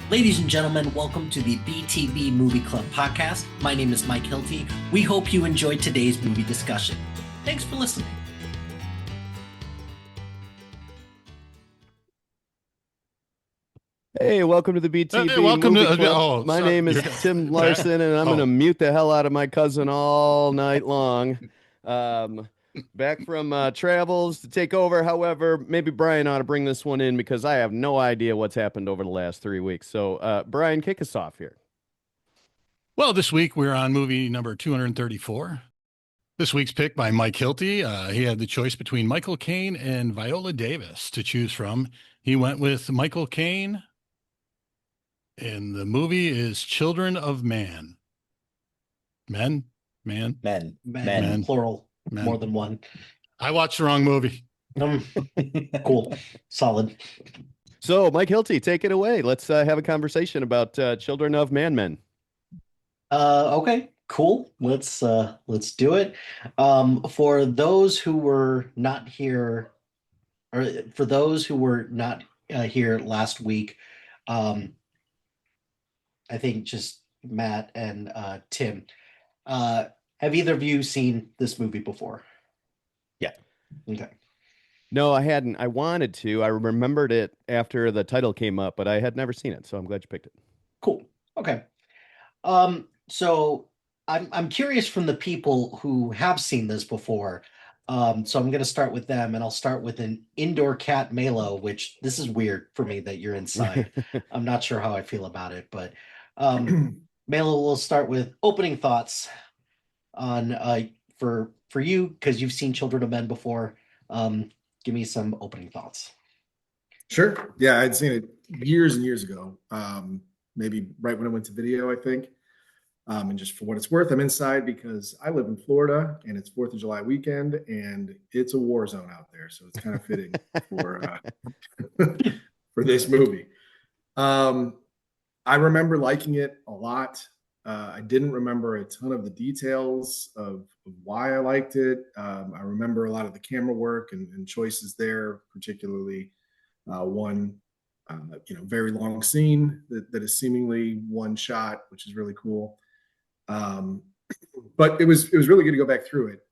Ladies and gentlemen, welcome to the BTB Movie Club podcast. My name is Mike Hilty. We hope you enjoyed today's movie discussion. Thanks for listening. Hey, welcome to the BTB welcome Movie to Club. My sorry. name is Tim Larson, and I'm going to mute the hell out of my cousin all night long. Back from travels to take over. However, maybe Brian ought to bring this one in because I have no idea what's happened over the last 3 weeks. So, Brian, kick us off here. Well, this week we're on movie number 234. This week's pick by Mike Hilty. He had the choice between Michael Caine and Viola Davis to choose from. He went with Michael Caine, and the movie is Children of Man. Men, Plural, men. more than one. I watched the wrong movie. Cool, solid. So, Mike Hilty, take it away. Let's have a conversation about Children of Men. Okay, cool. Let's do it. For those who were not here, or for those who were not here last week, I think just Matt and Tim. Have either of you seen this movie before? Yeah. Okay. No, I hadn't. I wanted to. I remembered it after the title came up, but I had never seen it, so I'm glad you picked it. Cool. Okay. So I'm curious from the people who have seen this before. So I'm going to start with them, and I'll start with an indoor cat Malo, which this is weird for me that you're inside. I'm not sure how I feel about it, but Malo, we'll start with opening thoughts on for you because you've seen Children of Men before. Give me some opening thoughts. Sure. Yeah, I'd seen it years and years ago. Maybe right when I went to video, I think. And just for what it's worth, I'm inside because I live in Florida and it's 4th of July weekend and it's a war zone out there. So it's kind of fitting for for this movie. I remember liking it a lot. I didn't remember a ton of the details of why I liked it. I remember a lot of the camera work and choices there, particularly one very long scene that is seemingly one shot, which is really cool. But it was really good to go back through it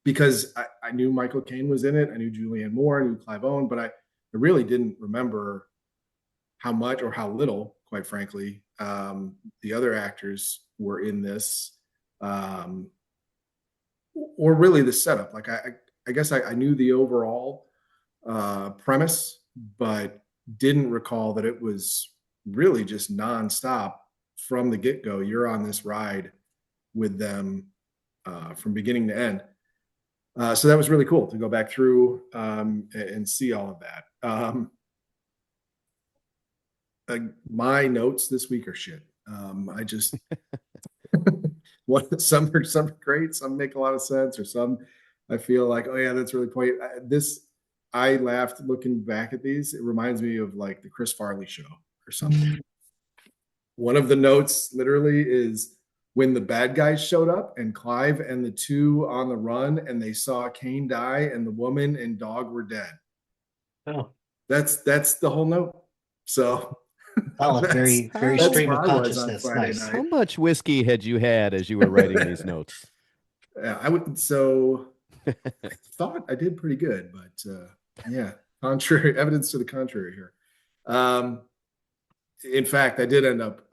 because I knew Michael Caine was in it. I knew Julianne Moore, I knew Clive Owen, but I really didn't remember how much or how little, quite frankly, the other actors were in this, or really the setup. Like I guess I knew the overall premise, but didn't recall that it was really just nonstop from the get-go. You're on this ride with them from beginning to end. So that was really cool to go back through and see all of that. My notes this week are shit. I just some are great, some make a lot of sense, or some I feel like, oh yeah, that's really point. I laughed looking back at these. It reminds me of like the Chris Farley show or something. One of the notes literally is when the bad guys showed up and Clive and the two on the run and they saw Caine die and the woman and dog were dead. Oh, that's the whole note. So very stream of consciousness. Nice. How much whiskey had you had as you were writing these notes? Yeah, I would. So I thought I did pretty good, but yeah, contrary evidence to the contrary here. In fact, I did end up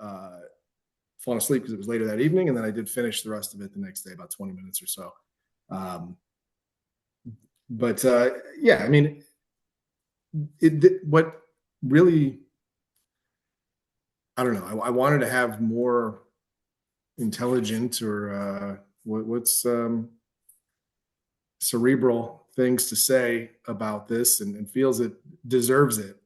falling asleep because it was later that evening, and then I did finish the rest of it the next day, about 20 minutes or so. But yeah, I mean, what really, I don't know. I wanted to have more intelligent or what's cerebral things to say about this, and feels it deserves it.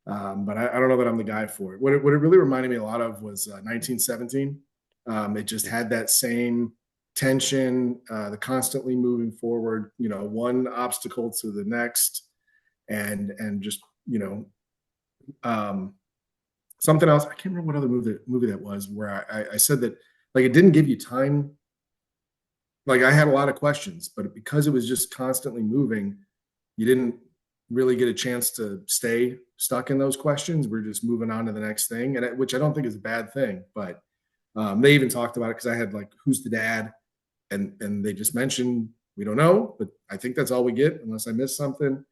But I don't know that I'm the guy for it. What it really reminded me a lot of was 1917. It just had that same tension, the constantly moving forward, one obstacle to the next, and just, something else. I can't remember what other movie that was where I said that, like, it didn't give you time. Like, I had a lot of questions, but because it was just constantly moving, you didn't really get a chance to stay stuck in those questions. We're just moving on to the next thing, and which I don't think is a bad thing. But they even talked about it because I had like, who's the dad? And they just mentioned, we don't know, but I think that's all we get unless I missed something.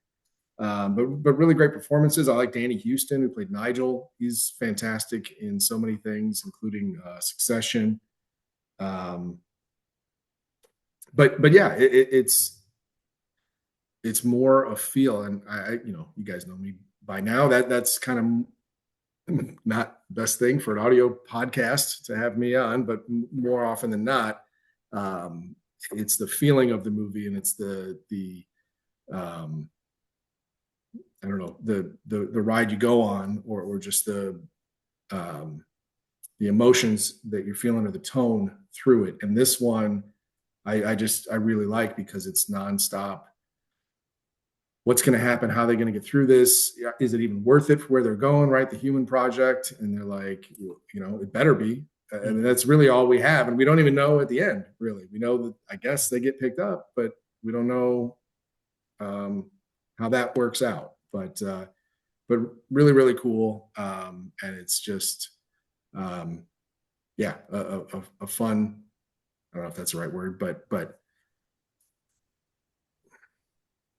But really great performances. I like Danny Houston, who played Nigel. He's fantastic in so many things, including Succession. But yeah, it's more a feel, and you guys know me by now. That's kind of not the best thing for an audio podcast to have me on, but more often than not, it's the feeling of the movie, and it's the I don't know, the ride you go on, or just the emotions that you're feeling, or the tone through it. And this one, I really like, because it's nonstop. What's going to happen? How are they going to get through this? Is it even worth it for where they're going? Right, the human project, and they're like, it better be. And that's really all we have, and we don't even know at the end. Really, we know that I guess they get picked up, but we don't know how that works out. But really, really cool. And it's just, yeah, a fun. I don't know if that's the right word, but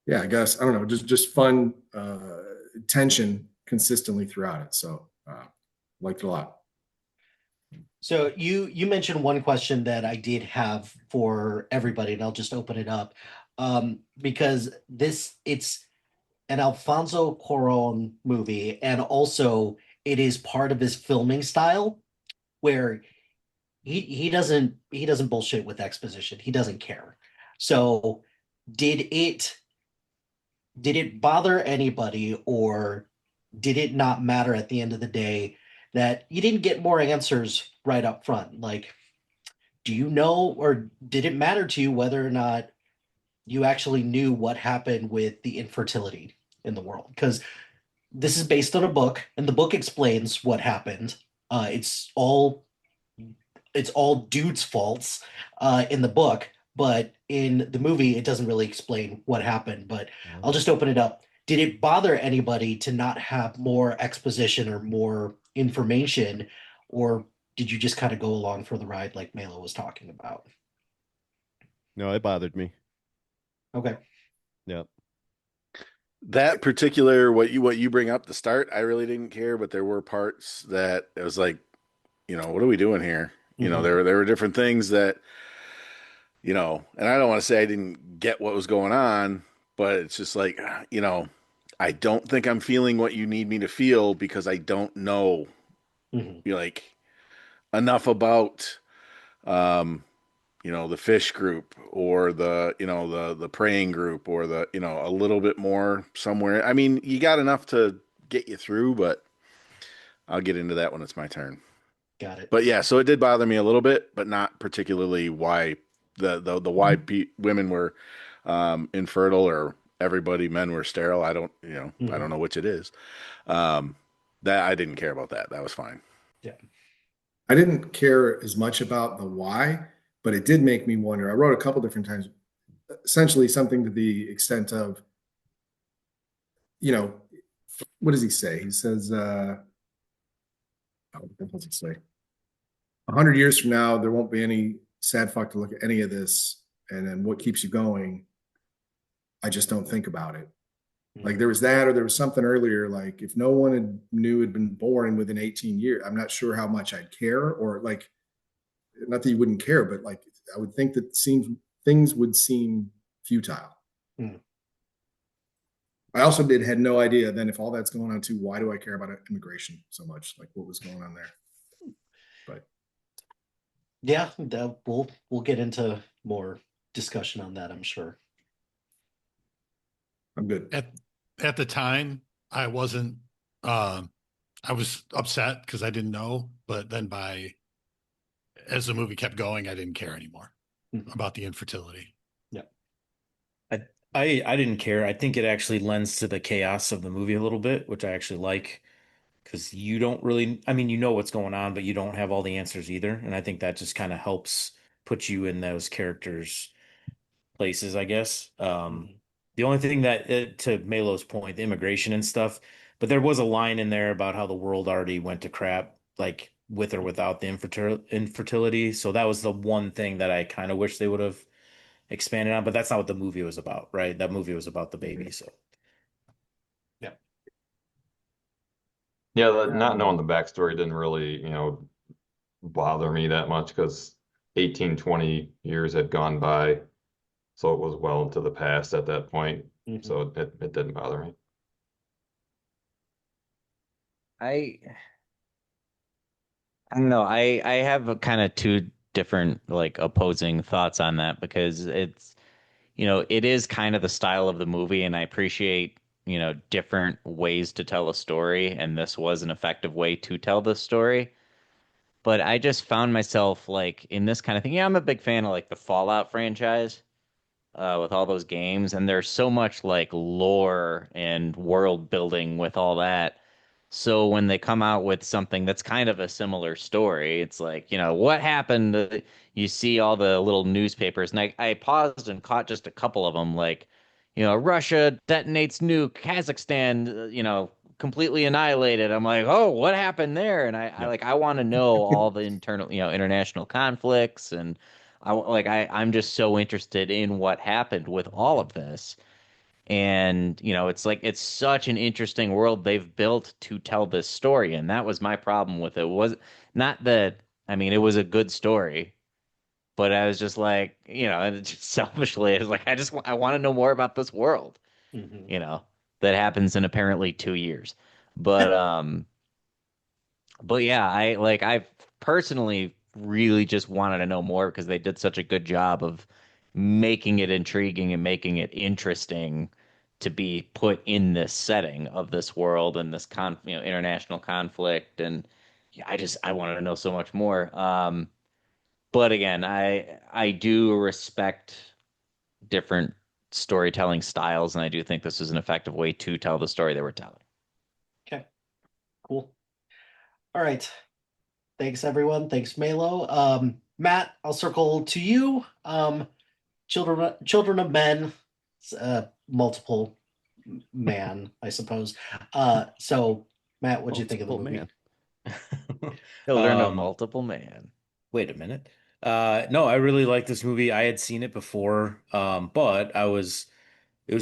yeah, I guess, I don't know, just fun tension consistently throughout it. So liked it a lot. So you mentioned one question that I did have for everybody, and I'll just open it up, because it's an Alfonso Cuarón movie, and also it is part of his filming style, where he doesn't bullshit with exposition. He doesn't care. So did it bother anybody, or did it not matter at the end of the day that you didn't get more answers right up front? Like, do you know, or did it matter to you whether or not you actually knew what happened with the infertility in the world? Because this is based on a book, and the book explains what happened. It's all dude's faults in the book, but in the movie, it doesn't really explain what happened. But I'll just open it up. Did it bother anybody to not have more exposition or more information, or did you just kind of go along for the ride like Mela was talking about? No, it bothered me. Okay. Yep. That particular, what you bring up, the start, I really didn't care, but there were parts that it was like, what are we doing here? Mhm. There were different things that, and I don't want to say I didn't get what was going on, but it's just like, I don't think I'm feeling what you need me to feel, because I don't know, Mhm. like, enough about, the fish group, or the praying group, or a little bit more somewhere. I mean, you got enough to get you through, but I'll get into that when it's my turn. Got it. But yeah, so it did bother me a little bit, but not particularly why the why women were infertile, or men were sterile. I don't, I don't know which it is. That I didn't care about that. That was fine. Yeah. I didn't care as much about the why, but it did make me wonder. I wrote a couple different times, essentially something to the extent of, what does he say? He says, what does he say? 100 years from now, there won't be any sad fuck to look at any of this. And then what keeps you going? I just don't think about it. Like, there was that, or there was something earlier, like, if no one had been born within 18 years, I'm not sure how much I'd care, or like, not that you wouldn't care, but like, I would think that things would seem futile. Mm. I also had no idea then, if all that's going on too, why do I care about immigration so much? Like, what was going on there? But Yeah, we'll get into more discussion on that, I'm sure. I'm good. At the time, I wasn't. I was upset because I didn't know, but then as the movie kept going, I didn't care anymore about the infertility. Yeah. I didn't care. I think it actually lends to the chaos of the movie a little bit, which I actually like, because you don't really, I mean, you know what's going on, but you don't have all the answers either. And I think that just kind of helps put you in those characters' places, I guess. The only thing that, to Melo's point, the immigration and stuff, but there was a line in there about how the world already went to crap, like with or without the infertility. So that was the one thing that I kind of wish they would have expanded on, but that's not what the movie was about, right? That movie was about the baby. So Yeah. Yeah, not knowing the backstory didn't really, bother me that much because 18, 20 years had gone by. So it was well into the past at that point. Mhm. So it didn't bother me. I I don't know. I have a kind of two different like opposing thoughts on that because it's it is kind of the style of the movie and I appreciate, different ways to tell a story and this was an effective way to tell the story. But I just found myself like in this kind of thing. Yeah, I'm a big fan of like the Fallout franchise with all those games, and there's so much like lore and world building with all that. So when they come out with something that's kind of a similar story, it's like, what happened? You see all the little newspapers, and I paused and caught just a couple of them, like, Russia detonates nuke, Kazakhstan, completely annihilated. I'm like, oh, what happened there? And I want to know all the internal, international conflicts and I'm just so interested in what happened with all of this. And, it's like it's such an interesting world they've built to tell this story. And that was my problem with it. Was not that I mean, it was a good story, but I was just like, and just selfishly, I was like, I want to know more about this world, Mhm. you know, that happens in apparently 2 years. But but yeah, I personally really just wanted to know more because they did such a good job of making it intriguing and making it interesting to be put in this setting of this world and this international conflict and yeah, I wanted to know so much more. But again, I do respect different storytelling styles and I do think this is an effective way to tell the story they were telling. Okay, cool. All right. Thanks, everyone. Thanks, Melo. Matt, I'll circle to you. Children of Men, multiple man, I suppose. So, Matt, what'd you think of the Multiple movie? man. Children of Multiple Man. Wait a minute. No, I really like this movie. I had seen it before, but it was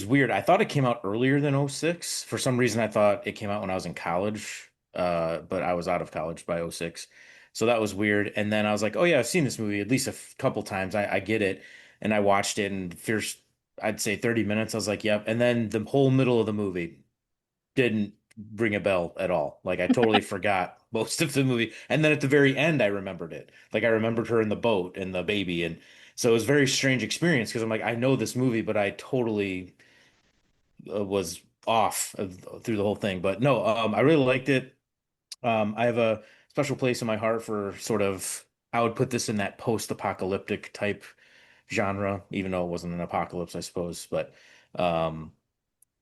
weird. I thought it came out earlier than '06. For some reason, I thought it came out when I was in college, but I was out of college by '06. So that was weird. And then I was like, oh yeah, I've seen this movie at least a couple times. I get it. And I watched it and first, I'd say 30 minutes. I was like, yep. And then the whole middle of the movie didn't ring a bell at all. Like I totally forgot most of the movie. And then at the very end, I remembered it. Like I remembered her in the boat and the baby. And so it was a very strange experience because I'm like, I know this movie, but I totally was off through the whole thing. But no, I really liked it. I have a special place in my heart for sort of, I would put this in that post-apocalyptic type genre, even though it wasn't an apocalypse, I suppose. But um,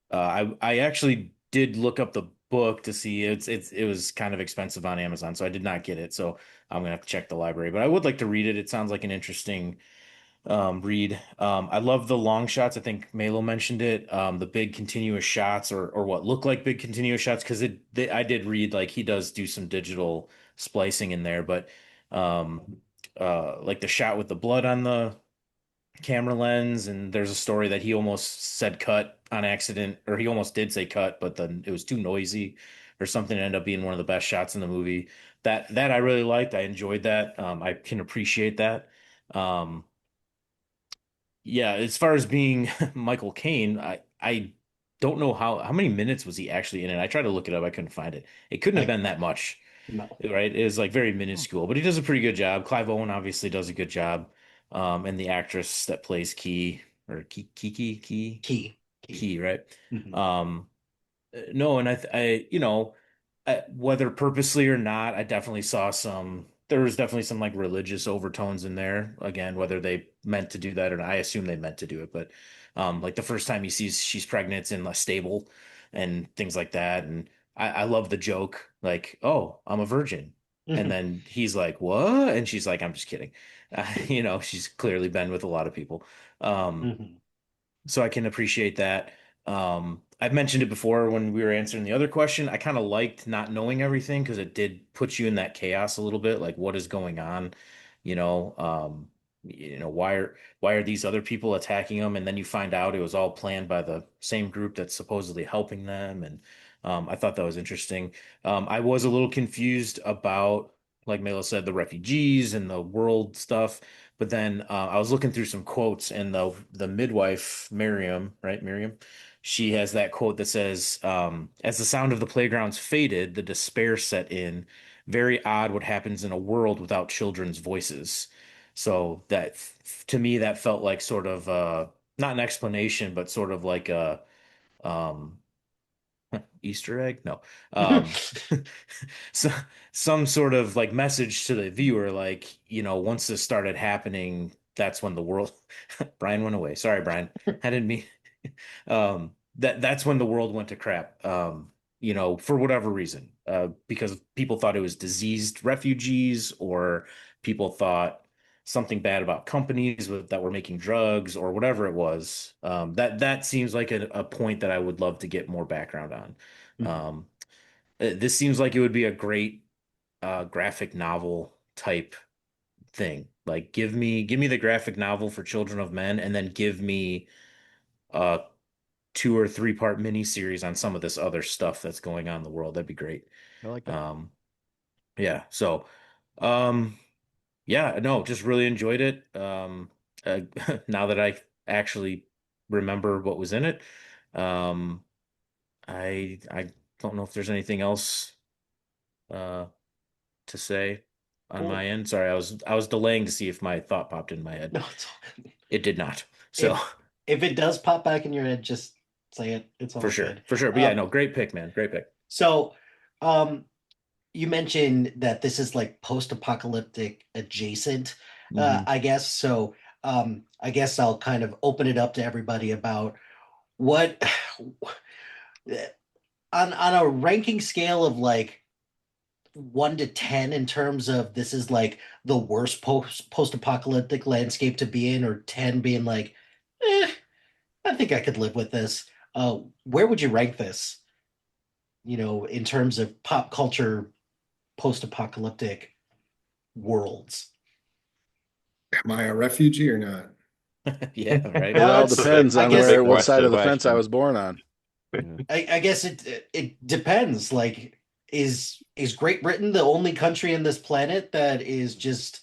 I actually did look up the book to see it was kind of expensive on Amazon, so I did not get it. So I'm gonna have to check the library, but I would like to read it. It sounds like an interesting read. I love the long shots. I think Melo mentioned it. The big continuous shots or what look like big continuous shots because I did read like he does do some digital splicing in there, but like the shot with the blood on the camera lens, and there's a story that he almost said cut on accident, or he almost did say cut, but then it was too noisy or something. It ended up being one of the best shots in the movie. That I really liked. I enjoyed that. I can appreciate that. Um, yeah, as far as being Michael Caine, I don't know how many minutes was he actually in it. I tried to look it up, I couldn't find it. It couldn't have I been that much, no. right? It was like very minuscule, but he does a pretty good job. Clive Owen obviously does a good job. And the actress that plays Key or Key. Key, right? Mhm. No, and whether purposely or not, I definitely saw there was definitely some like religious overtones in there. Again, whether they meant to do that or not, I assume they meant to do it, but like the first time he sees she's pregnant, it's in a stable and things like that. And I love the joke, like, oh, I'm a virgin. And Mhm. then he's like, what? And she's like, I'm just kidding. She's clearly been with a lot of people. Um, Mhm. so I can appreciate that. I've mentioned it before when we were answering the other question. I kind of liked not knowing everything because it did put you in that chaos a little bit, like what is going on, you know, why are these other people attacking them? And then you find out it was all planned by the same group that's supposedly helping them. And I thought that was interesting. I was a little confused about, like Mela said, the refugees and the world stuff. But then I was looking through some quotes, and the midwife Miriam, right, Miriam, she has that quote that says, "As the sound of the playgrounds faded, the despair set in. Very odd what happens in a world without children's voices." So that to me, that felt like sort of not an explanation, but sort of like a um, Easter egg? No. Um, so some sort of like message to the viewer, like, once this started happening, that's when the world Brian went away. Sorry, Brian. I didn't mean that's when the world went to crap. For whatever reason. Because people thought it was diseased refugees, or people thought something bad about companies that were making drugs, or whatever it was. That seems like a point that I would love to get more background on. Um, this seems like it would be a great graphic novel type thing. Like give me the graphic novel for Children of Men, and then give me a 2 or 3 part miniseries on some of this other stuff that's going on in the world. That'd be great. I like that. Yeah. So, um, yeah, no, just really enjoyed it. Uh, now that I actually remember what was in it, um, I don't know if there's anything else uh to say on Well, my end. Sorry, I was delaying to see if my thought popped in my head. no, it's all good. It did not. So If it does pop back in your head, just say it. It's for all sure, good. for sure. But yeah, no, great pick, man. Great pick. So, um, you mentioned that this is like post-apocalyptic adjacent, Mhm. I guess. So, I guess I'll kind of open it up to everybody about what on a ranking scale of like 1 to 10 in terms of this is like the worst post-apocalyptic landscape to be in, or 10 being like, eh, I think I could live with this. Where would you rank this? In terms of pop culture post-apocalyptic worlds. Am I a refugee or not? Yeah, right. It Well, all it's depends I on guess what side of the fence I was born on. I guess it depends. Like, is Great Britain the only country in this planet that is just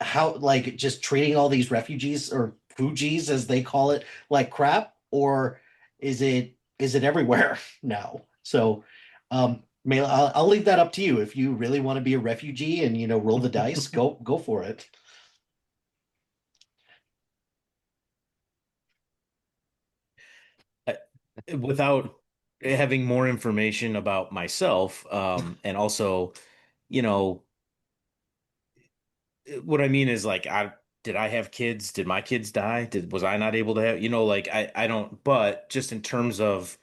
just treating all these refugees, or Fugees as they call it, like crap, or is it everywhere now? So, Mela, I'll leave that up to you. If you really want to be a refugee and roll the dice, go for it. Uh, Without having more information about myself, and also, you know, what I mean is, like, I have kids? Did my kids die? Was I not able to have, like, I don't, but just in terms of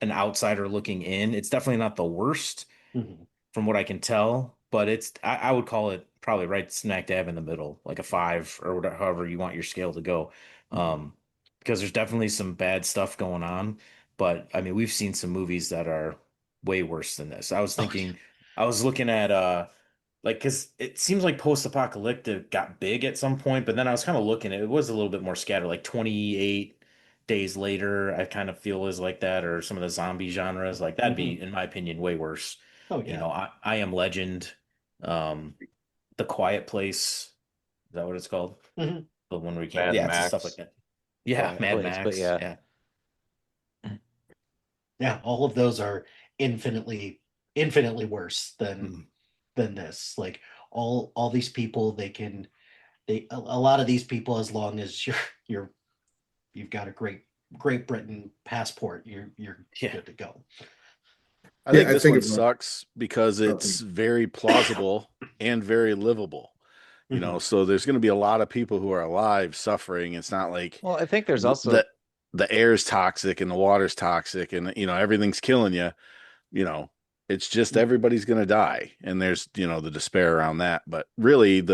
an outsider looking in, it's definitely not the worst Mhm. from what I can tell, but I would call it probably right smack dab in the middle, like a 5, or whatever, however you want your scale to go. Mhm. Um, because there's definitely some bad stuff going on, but I mean, we've seen some movies that are way worse than this. Oh yeah. I was looking at like, because it seems like post-apocalyptic got big at some point, but then I was kind of looking, it was a little bit more scattered, like 28 Days Later, I kind of feel is like that, or some of the zombie genres, like that'd Mhm. be, in my opinion, way worse. Oh yeah. I Am Legend, um, The Quiet Place, is that what it's called? Mhm. The one where you can't, Mad yeah, it's just stuff like Max. that. Yeah, Quiet Mad Place, but Max, yeah. yeah. Yeah, all of those are infinitely worse Mhm. than this. Like, all these people, a lot of these people, as long as you're you've got a Great Britain passport, you're Yeah. good to go. I Yeah, think I this think one about sucks because it's very plausible and very livable. Mhm. So there's going to be a lot of people who are alive suffering. It's not like Well, I think there's the also the air's toxic and the water's toxic and everything's killing you. You know, it's just everybody's going to die, and there's the despair around that. But really,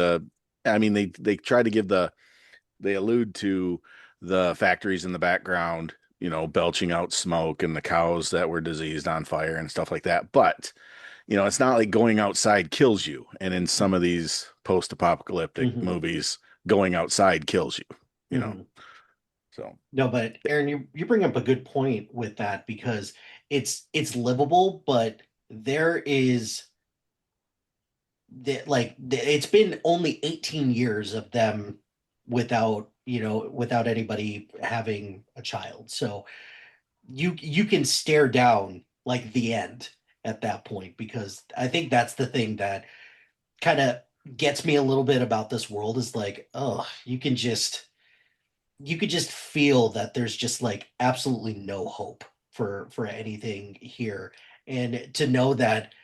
I mean, they try to give they allude to the factories in the background, belching out smoke and the cows that were diseased on fire and stuff like that. But, it's not like going outside kills you. And in some of these post-apocalyptic Mhm. movies, going outside kills you know. Mhm. So, No, but Aaron, you bring up a good point with that because it's livable, but there is it's been only 18 years of them without anybody having a child. So you can stare down like the end at that point, because I think that's the thing that kind of gets me a little bit about this world is like, oh, you could just feel that there's just like absolutely no hope for anything here. And to know that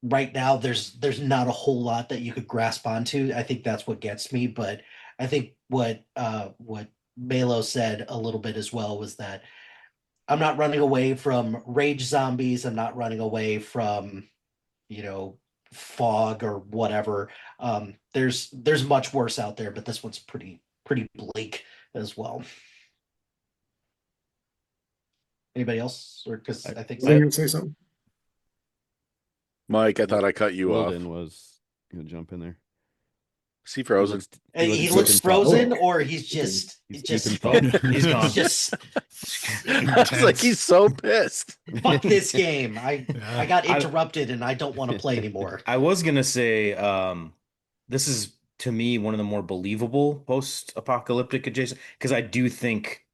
right now there's not a whole lot that you could grasp onto, I think that's what gets me. But I think what Balo said a little bit as well was that I'm not running away from rage zombies, I'm not running away from you know fog or whatever. There's much worse out there, but this one's pretty bleak as well. Anybody else? Or because I think Was I going to say something? Mike, I thought I cut you off. Wilden was gonna jump in there. Is he frozen? he deep looks in thought. frozen, or he's He's just deep in thought. He's gone. just I was like, he's so pissed. fuck this game. I Yeah. got interrupted and I don't want to play anymore. I was gonna say, this is to me one of the more believable post-apocalyptic adjacent, because I do think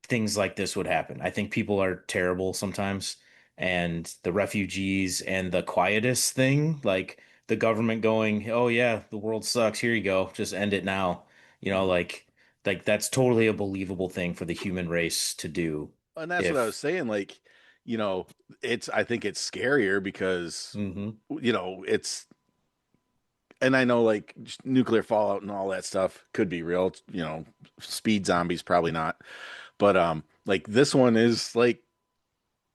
things like this would happen. I think people are terrible sometimes, and the refugees and the quietus thing, like the government going, "Oh yeah, the world sucks. Here you go. Just end it now." Like that's totally a believable thing for the human race to do. And that's what I was If saying. Like, I think it's scarier because, Mhm. it's, and I know like nuclear fallout and all that stuff could be real, speed zombies, probably not. But, like this one is like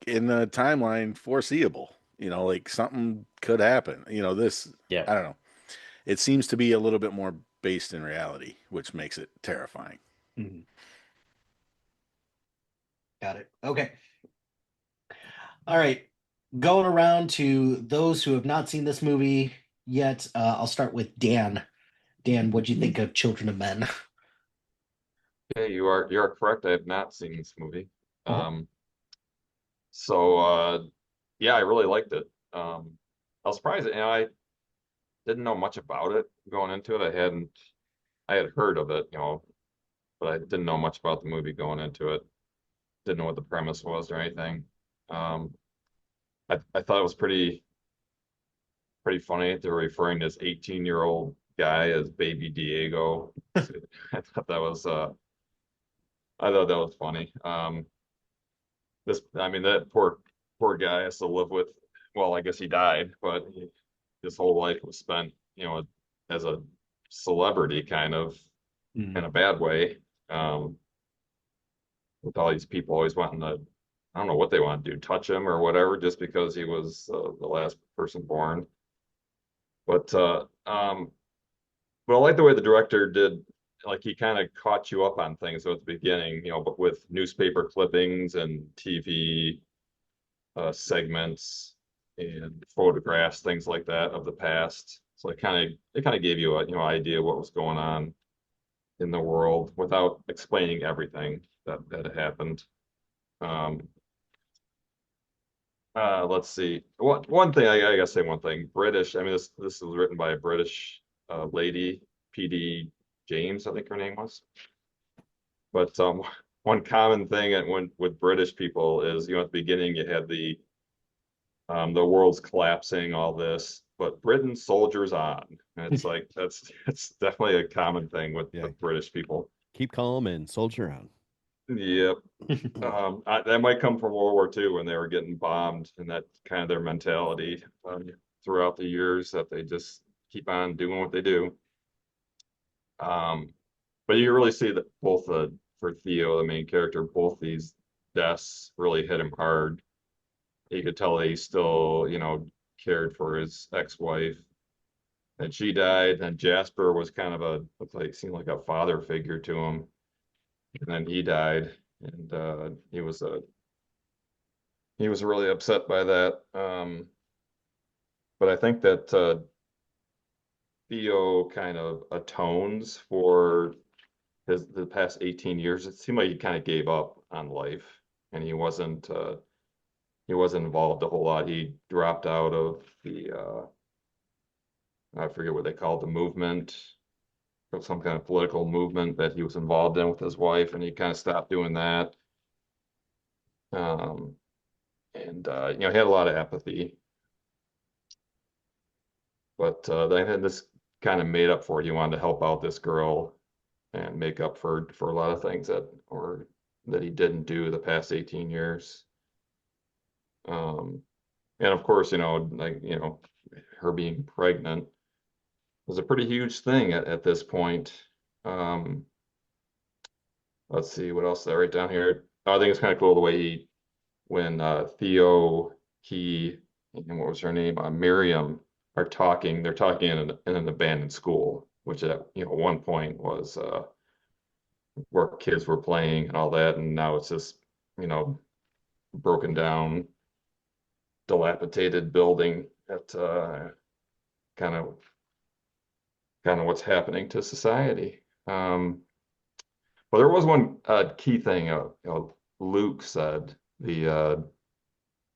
in the timeline foreseeable, like something could happen, Yeah. I don't know. It seems to be a little bit more based in reality, which makes it terrifying. Mhm. Got it. Okay. All right. Going around to those who have not seen this movie yet, I'll start with Dan. Dan, what'd you think of Children of Men? Okay, you are correct. I have not seen this movie. Uh-huh. So yeah, I really liked it. I was surprised, I didn't know much about it going into it. I had heard of it, but I didn't know much about the movie going into it. Didn't know what the premise was or anything. Um, I thought it was pretty funny. They're referring to this 18-year-old guy as Baby Diego. I thought that was funny. I mean, that poor guy has to live with. Well, I guess he died, but his whole life was spent, as a celebrity, kind of in Mhm. a bad way. With all these people always wanting to, I don't know what they want to do, touch him or whatever, just because he was the last person born. But I like the way the director did, like he kind of caught you up on things at the beginning, but with newspaper clippings and TV segments and photographs, things like that of the past. So it kind of gave you a idea what was going on in the world without explaining everything that had happened. Um, let's see. One thing I gotta say one thing. British. I mean, this was written by a British lady, P.D. James, I think her name was. But one common thing with British people is, at the beginning you had the world's collapsing, all this, but Britain soldiers on. And it's like that's definitely a common thing with, Yeah. with British people. Keep calm and soldier on. Yep. That might come from World War II when they were getting bombed, and that kind of their mentality throughout the years that they just keep on doing what they do. But you really see that both for Theo, the main character, both these deaths really hit him hard. You could tell he still, cared for his ex-wife, and she died. And Jasper was kind of looked like, seemed like a father figure to him. and then he died, and he was really upset by that. But I think that Theo kind of atones for the past 18 years. It seemed like he kind of gave up on life, and he wasn't involved a whole lot. He dropped out of the I forget what they called the movement, of some kind of political movement that he was involved in with his wife, and he kind of stopped doing that. Um, and you know, he had a lot of apathy, but then this kind of made up for it. He wanted to help out this girl and make up for a lot of things that he didn't do the past 18 years. And of course, you know, like, you know, her being pregnant was a pretty huge thing at this point. Um, let's see what else did I write down here. I think it's kind of cool the way when Theo, he, and what was her name, Miriam, are talking. They're talking in an abandoned school, which at one point was where kids were playing and all that, and now it's this you know broken down, dilapidated building that kind of what's happening to society. But there was one key thing Luke said, the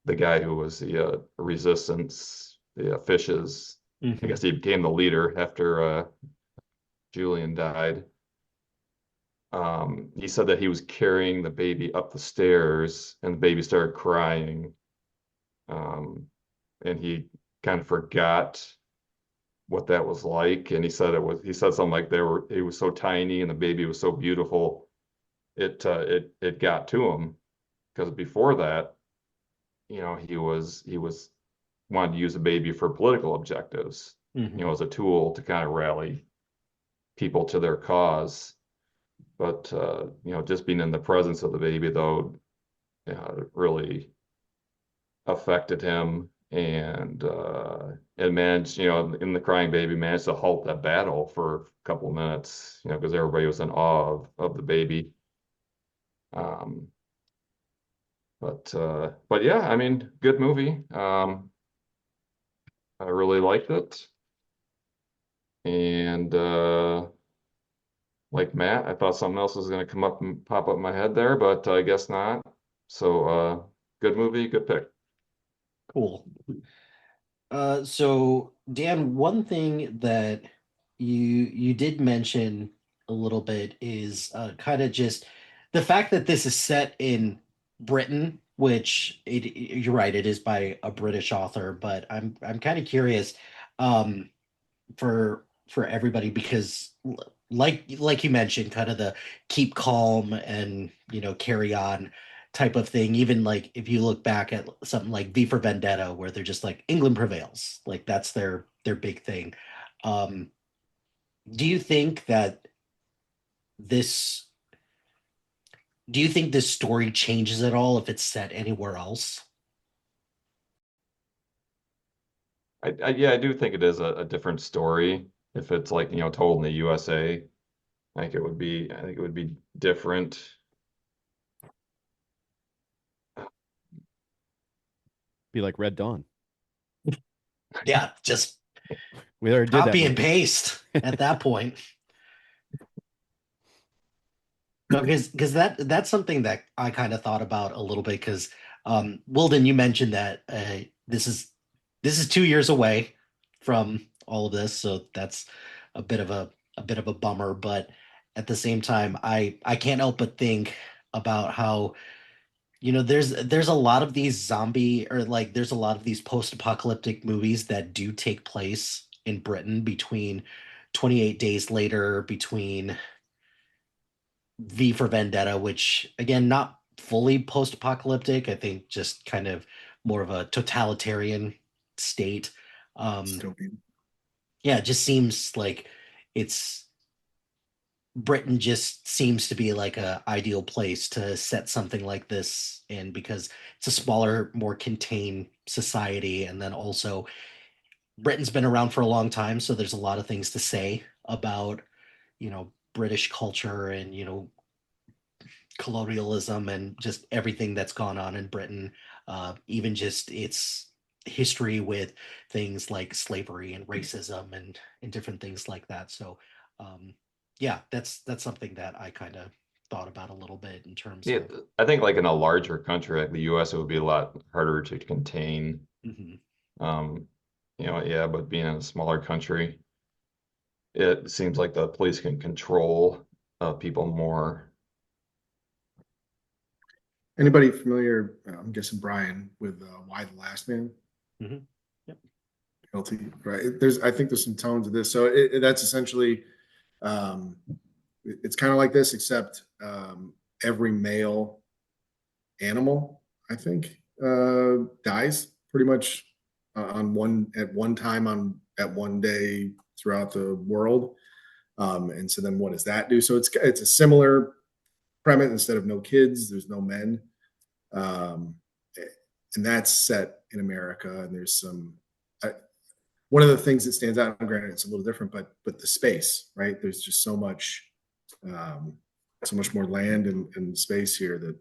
guy who was the resistance, the fishes. I guess he became the leader after Julian died. He said that he was carrying the baby up the stairs and the baby started crying. And he kind of forgot what that was like. And he said something like it was so tiny and the baby was so beautiful. It got to him because before that, you know, he was wanted to use the baby for political objectives, you know, as a tool to kind of rally people to their cause. But you know, just being in the presence of the baby, though, it really affected him, and it managed, you know, in the crying baby managed to halt that battle for a couple of minutes, you know, because everybody was in awe of the baby. Um, but yeah, I mean, good movie. I really liked it, and like Matt, I thought something else was going to come up and pop up in my head there, but I guess not. So, good movie, good pick. Cool. So Dan, one thing that you did mention a little bit is kind of just the fact that this is set in Britain, which you're right, it is by a British author, but I'm kind of curious for everybody because like you mentioned, kind of the keep calm and carry on type of thing. Even like if you look back at something like V for Vendetta, where they're just like England prevails, like that's their big thing. Um, do you think that this do you think this story changes at all if it's set anywhere else? Yeah, I do think it is a different story if it's like, you know, told in the USA. I think it would be different. Be like Red Dawn. Yeah, just We already did that copy and movie. paste at that point. No, because that's something that I kind of thought about a little bit because Wilden, you mentioned that this is 2 years away from all of this, so that's a bit of a bummer. But at the same time, I can't help but think about how there's a lot of these zombie or like there's a lot of these post-apocalyptic movies that do take place in Britain between 28 Days Later, between V for Vendetta, which again, not fully post-apocalyptic. I think just kind of more of a totalitarian state. Dystopian. Yeah, it just seems like it's Britain just seems to be like a ideal place to set something like this in because it's a smaller, more contained society, and then also Britain's been around for a long time, so there's a lot of things to say about British culture and colonialism and just everything that's gone on in Britain, even just its history with things like slavery and racism and different things like that. So, yeah, that's something that I kind of thought about a little bit in terms Yeah, of. I think like in a larger country like the US, it would be a lot harder to contain. Mhm. Um, yeah, but being in a smaller country, it seems like the police can control people more. Anybody familiar? I'm guessing Brian with Why the Last Man? Mhm. Yep. Hilty, right? I think there's some tones of this. So that's essentially, um, it's kind of like this, except every male animal, I think, dies pretty much on one at one time on at one day throughout the world. And so then what does that do? So it's a similar premise. Instead of no kids, there's no men. Um, and that's set in America. And there's one of the things that stands out, and granted it's a little different, but the space, right? There's just um, so much more land and space here that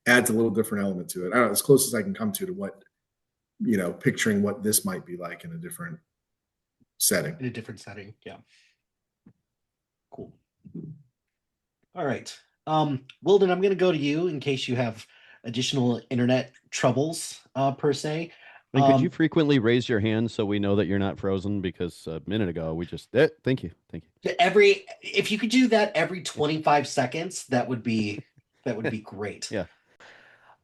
adds a little different element to it. I don't know, as close as I can come to what, picturing what this might be like in a different setting. In a different setting. Yeah. Cool. All right. Wilden, I'm going to go to you in case you have additional internet troubles, per se. And could you frequently raise your hand so we know that you're not frozen? Because a minute ago we just thank you. If you could do that every 25 seconds, that would be great. Yeah.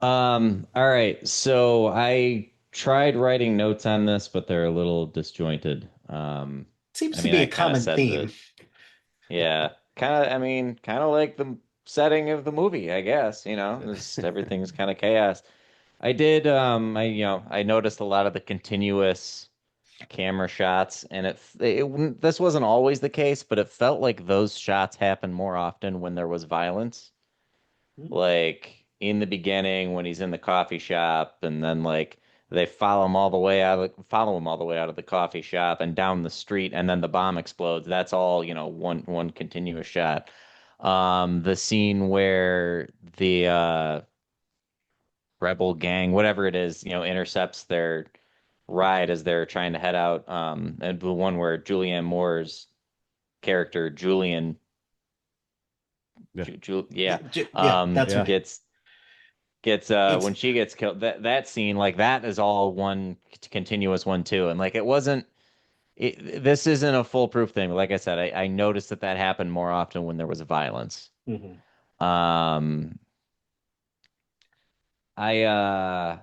All right. So I tried writing notes on this, but they're a little disjointed. Seems I to mean, be I a kind of common said theme. yeah, kind of like the setting of the movie, I guess, just everything's kind of chaos. I did, I noticed a lot of the continuous camera shots, and this wasn't always the case, but it felt like those shots happened more often when there was violence. Like in the beginning when he's in the coffee shop, and then like they follow him all the way out of the coffee shop and down the street, and then the bomb explodes. That's all, one continuous shot. The scene where the rebel gang, whatever it is, intercepts their ride as they're trying to head out. And the one where Julianne Moore's character, Julian, Yeah. yeah, Yeah, that's Yeah. her name. gets It's when she gets killed, that scene, like, that is all one continuous one too, and like this isn't a foolproof thing. Like I said, I noticed that happened more often when there was violence. Mhm. um I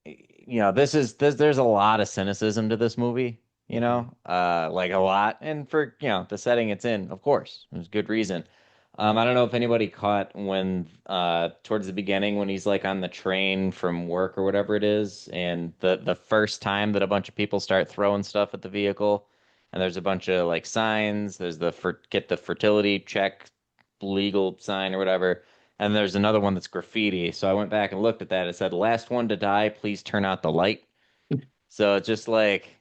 there's a lot of cynicism to this movie, like a lot. And for, the setting it's in, of course, there's good reason. I don't know if anybody caught when, towards the beginning, when he's like on the train from work or whatever it is, and the first time that a bunch of people start throwing stuff at the vehicle, and there's a bunch of like signs, there's get the fertility check legal sign or whatever. And there's another one that's graffiti. So I went back and looked at that. It said, "Last one to die, please turn out the light." So it's just like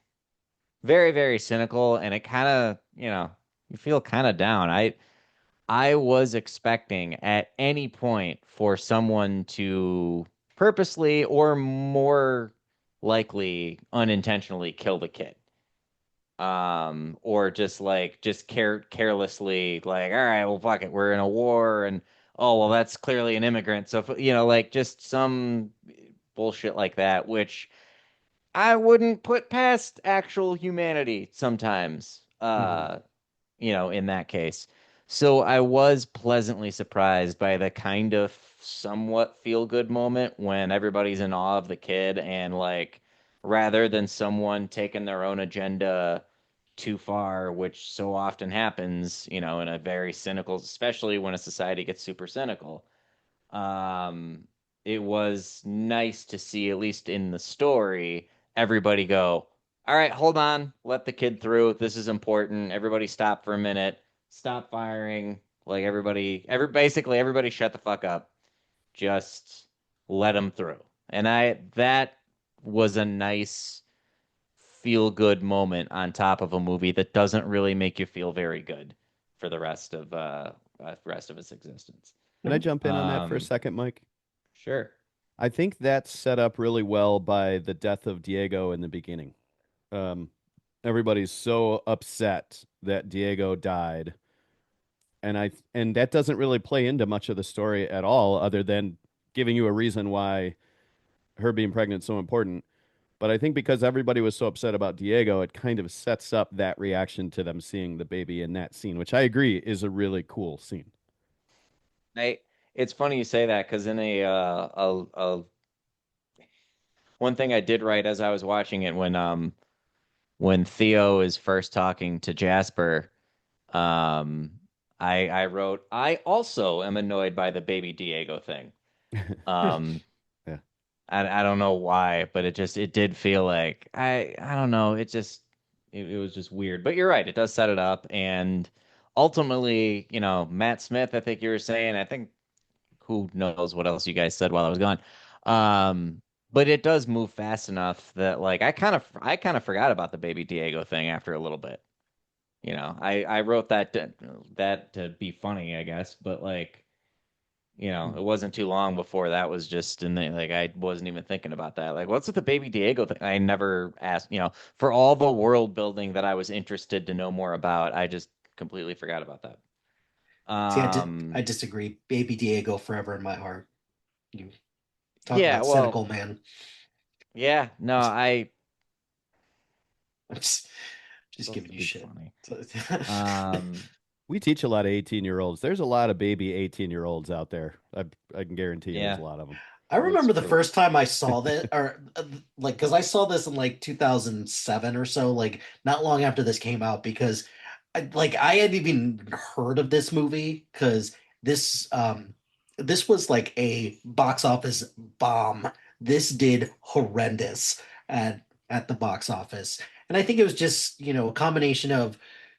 very, very cynical. And it kind of, you feel kind of down. I was expecting at any point for someone to purposely, or more likely unintentionally, kill the kid. Or just carelessly, like, all right, well, fuck it, we're in a war, and oh well, that's clearly an immigrant, so like, just some bullshit like that, which I wouldn't put past actual humanity sometimes, in that case. So I was pleasantly surprised by the kind of somewhat feel good moment when everybody's in awe of the kid, and like, rather than someone taking their own agenda too far, which so often happens, in a very cynical, especially when a society gets super cynical. Um, it was nice to see, at least in the story, everybody go, all right, hold on, let the kid through. This is important. Everybody stop for a minute. Stop firing. Like, basically everybody shut the fuck up. Just let him through. And that was a nice feel good moment on top of a movie that doesn't really make you feel very good for the rest of rest of its existence. Can I jump in on that for a second, Mike? Sure. I think that's set up really well by the death of Diego in the beginning. Everybody's so upset that Diego died, and that doesn't really play into much of the story at all, other than giving you a reason why her being pregnant is so important. But I think because everybody was so upset about Diego, it kind of sets up that reaction to them seeing the baby in that scene, which I agree is a really cool scene. It's funny you say that because in a one thing I did write as I was watching it when Theo is first talking to Jasper, um I wrote, I also am annoyed by the baby Diego thing. Um Yeah. I don't know why, but it did feel like I don't know, it was just weird. But you're right, it does set it up, and ultimately, Matt Smith, I think you were saying, I think who knows what else you guys said while I was gone. But it does move fast enough that like I kind of forgot about the baby Diego thing after a little bit. I wrote that to be funny, I guess, but like, it wasn't too long before that was just in the like I wasn't even thinking about that. Like, what's with the baby Diego thing? I never asked, for all the world building that I was interested to know more about, I just completely forgot about that. See, I disagree. Baby Diego forever in my heart. You talk Yeah, about well, cynical man. yeah, no, I'm just supposed giving to you be shit. funny. Um, We teach a lot of 18-year-olds. There's a lot of baby 18-year-olds out there. I can guarantee you there's yeah, a lot of them. I that's remember the true. first time I saw that, or like, because I saw this in like 2007 or so, like not long after this came out, because I hadn't even heard of this movie because this this was like a box office bomb. This did horrendous at the box office, and I think it was just a combination of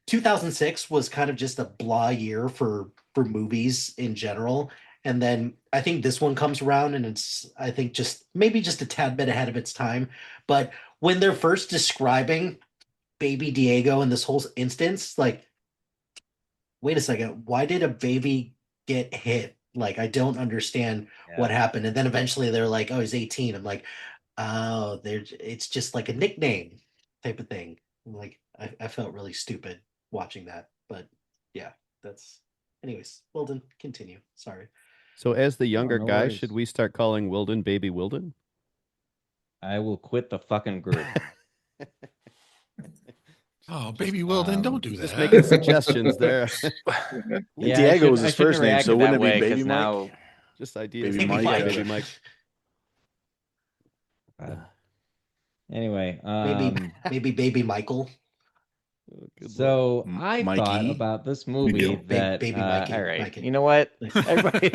2006 was kind of just a blah year for movies in general, and then I think this one comes around and it's, I think, just maybe just a tad bit ahead of its time. But when they're first describing baby Diego in this whole instance, like, wait a second, why did a baby get hit? Like, I don't understand what Yeah. happened. And then eventually they're like, oh, he's 18. I'm like, oh, it's just like a nickname type of thing. Like, I felt really stupid watching that. But yeah, that's, anyways, Wilden, continue. Sorry. So as the Oh, younger no guy, should worries. we start calling Wilden Baby Wilden? I will quit the fucking group. Oh, baby Wilden, don't do Just that. making suggestions there. Yeah, Diego was I his shouldn't first have name, so reacted wouldn't that it be way Baby because Mike? now, Just ideas. Baby Baby Mike. Mike. Baby Mike. anyway, Maybe baby Michael. Oh, good lord. so I thought Mikey. about this There you movie go. that, Baby all Mikey. right, Mikey. you know what? Everybody,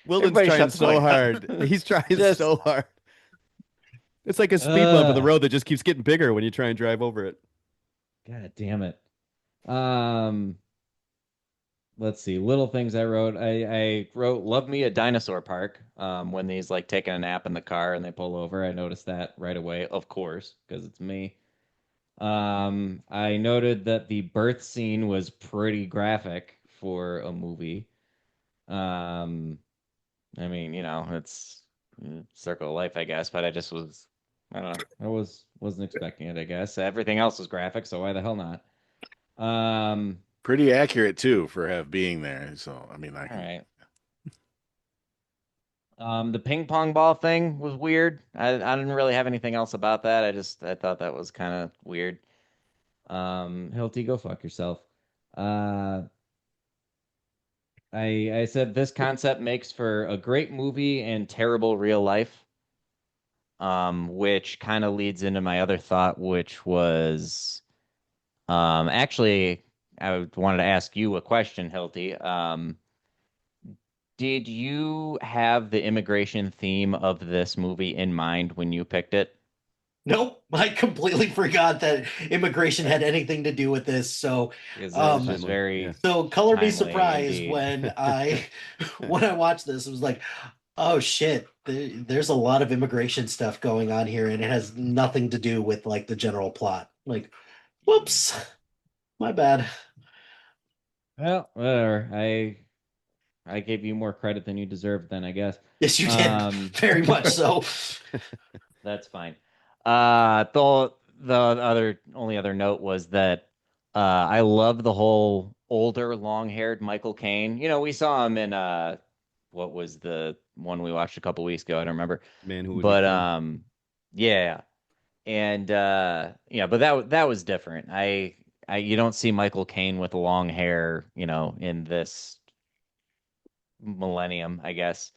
Wilden's everybody trying shut the so fuck up. hard. He's trying Just, so hard. It's like a speed bump in the road that just keeps getting bigger when you try and drive over it. God damn it. Um, let's see, little things I wrote. I wrote "Love Me a Dinosaur Park." When he's like taking a nap in the car and they pull over, I noticed that right away, of course, because it's me. I noted that the birth scene was pretty graphic for a movie. Um, I mean, it's circle of life, I guess, but I don't know, wasn't expecting it, I guess. Everything else was graphic, so why the hell not? Um, Pretty accurate too for have being there. So I mean, I all can. right. The ping pong ball thing was weird. I didn't really have anything else about that. I thought that was kind of weird. Hilty, go fuck yourself. Uh, I said this concept makes for a great movie and terrible real life. Which kind of leads into my other thought, which was actually I wanted to ask you a question, Hilty. Did you have the immigration theme of this movie in mind when you picked it? Nope, I completely forgot that immigration had anything to do with this. So, Because it was just um, Timely. Yeah. very so color me timely surprised indeed. when I when I watched this. It was like, oh shit, there's a lot of immigration stuff going on here, and it has nothing to do with like the general plot. Like, whoops, my bad. Well, whatever. I gave you more credit than you deserved then, I guess. Yes, you did. Very much so. That's fine. The other only other note was that I love the whole older, long-haired Michael Caine. You know, we saw him in what was the one we watched a couple weeks ago? I don't remember. Man who would be But king. yeah. And yeah, but that was different. I you don't see Michael Caine with long hair, you know, in this millennium, I guess,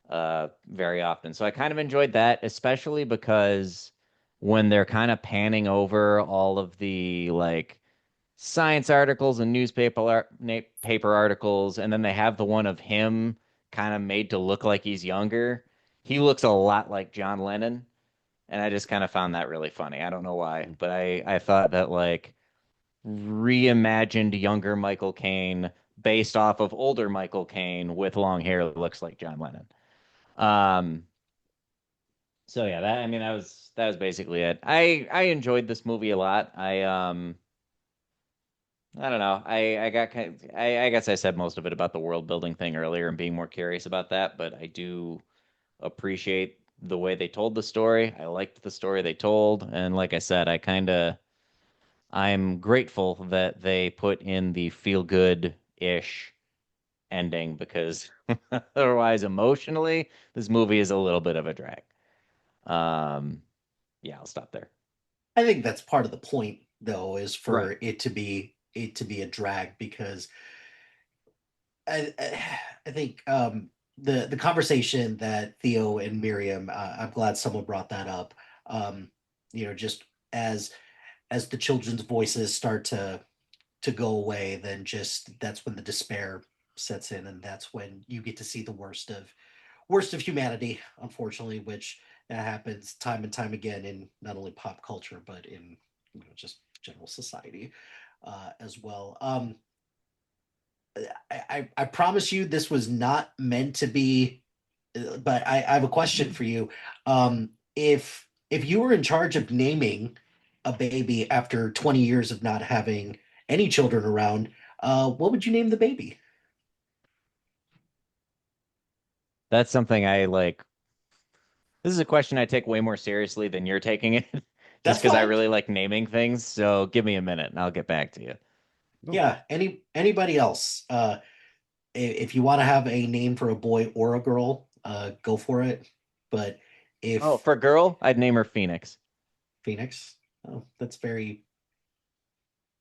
very often. So I kind of enjoyed that, especially because when they're kind of panning over all of the like science articles and paper articles, and then they have the one of him kind of made to look like he's younger. He looks a lot like John Lennon, and I just kind of found that really funny. I don't know why, but I thought that like reimagined younger Michael Caine based off of older Michael Caine with long hair that looks like John Lennon. Um, so yeah, that I mean that was basically it. I enjoyed this movie a lot. I don't know. I got kind I guess I said most of it about the world building thing earlier and being more curious about that, but I do appreciate the way they told the story. I liked the story they told, and like I said, I'm grateful that they put in the feel good-ish ending because otherwise emotionally this movie is a little bit of a drag. Um yeah, I'll stop there. I think that's part of the point, though, is Right. for it to be a drag because I think the conversation that Theo and Miriam, I'm glad someone brought that up. Um, you know, just as as the children's voices start to go away, then just that's when the despair sets in, and that's when you get to see the worst of humanity, unfortunately, which happens time and time again in not only pop culture but in just general society as well. I promise you this was not meant to be, but I have a question for you. If you were in charge of naming a baby after 20 years of not having any children around, what would you name the baby? That's something I like. This is a question I take way more seriously than you're taking it, just That's because I fine. really like naming things. So give me a minute and I'll get back to you. Oh, Yeah, anybody else? If you want to have a name for a boy or a girl, go for it. But Oh, if for girl, I'd name her Phoenix. Phoenix, oh, that's very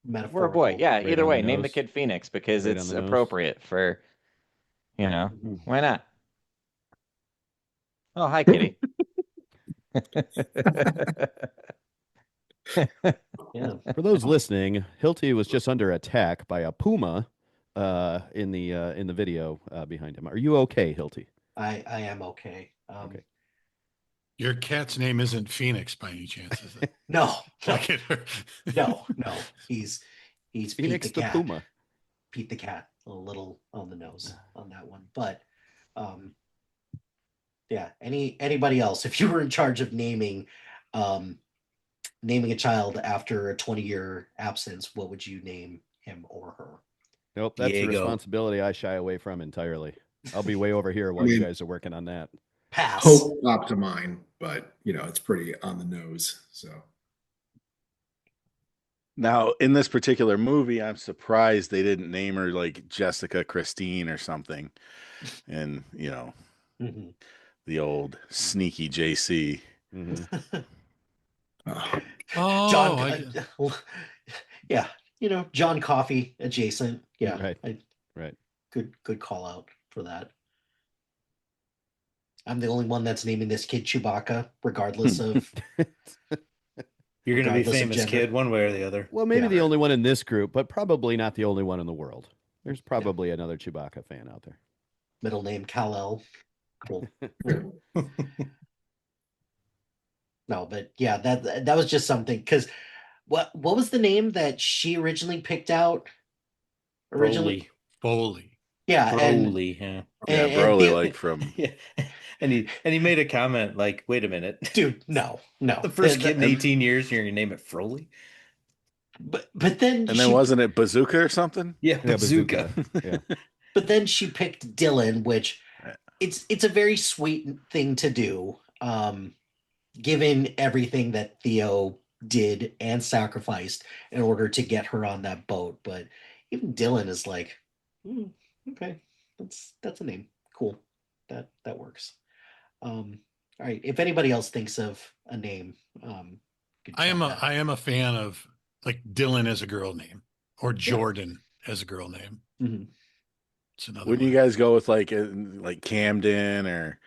For a boy, metaphorical. yeah, right either on the way, name the nose. kid Phoenix because Right on it's the nose. appropriate for, you know, Mhm. why not? Oh, hi, kitty. Yeah. For those listening, Hilty was just under attack by a puma in the video behind him. Are you okay, Hilty? I am okay. Okay. Your cat's name isn't Phoenix by any chance, is it? No, no, Like it. no. He's Pete the Phoenix the cat. puma. Pete the cat, a little on the nose on that one. But um, yeah, anybody else, if you were in charge of um, naming a child after a 20-year absence, what would you name him or her? Nope, that's a Diego. responsibility I shy away from entirely. I'll be way over here I while you mean, guys are working on that. Pass. hope popped to mine, but it's pretty on the nose. So Now, in this particular movie, I'm surprised they didn't name her like Jessica Christine or something. And, Mhm. the old sneaky JC. Hmm. uh, Oh, John, yeah, John Coffee adjacent. Yeah, Right, right. good call out for that. I'm the only one that's naming this kid Chewbacca, You're gonna be regardless of famous, gender. kid, one way or the other. Well, maybe Yeah, the only one in this group, but probably not the only one in the world. There's yeah. probably another Chewbacca fan out there. Middle name Kal-El. Cool. No, but yeah, that was just something because what was the name that she originally picked out? Originally, Broly. Foley. yeah, Broly, yeah. Yeah, and Broly, the like from Yeah. And he made a comment like, wait a minute. dude, no, The no, first kid in 18 years, you're gonna name it Froly? but then And then wasn't it Bazooka or something? Yeah, Yeah, bazooka. Yeah. but then she picked Dylan, which it's a very sweet thing to do, given everything that Theo did and sacrificed in order to get her on that boat. But even Dylan is like, "Hmm, okay, that's a name. Cool. That works. All right. If anybody else thinks of a name, could shout that I out. am a fan of like Dylan as a girl name or Yeah. Jordan as a girl name. Mhm. It's another Wouldn't one. you guys go with like Camden or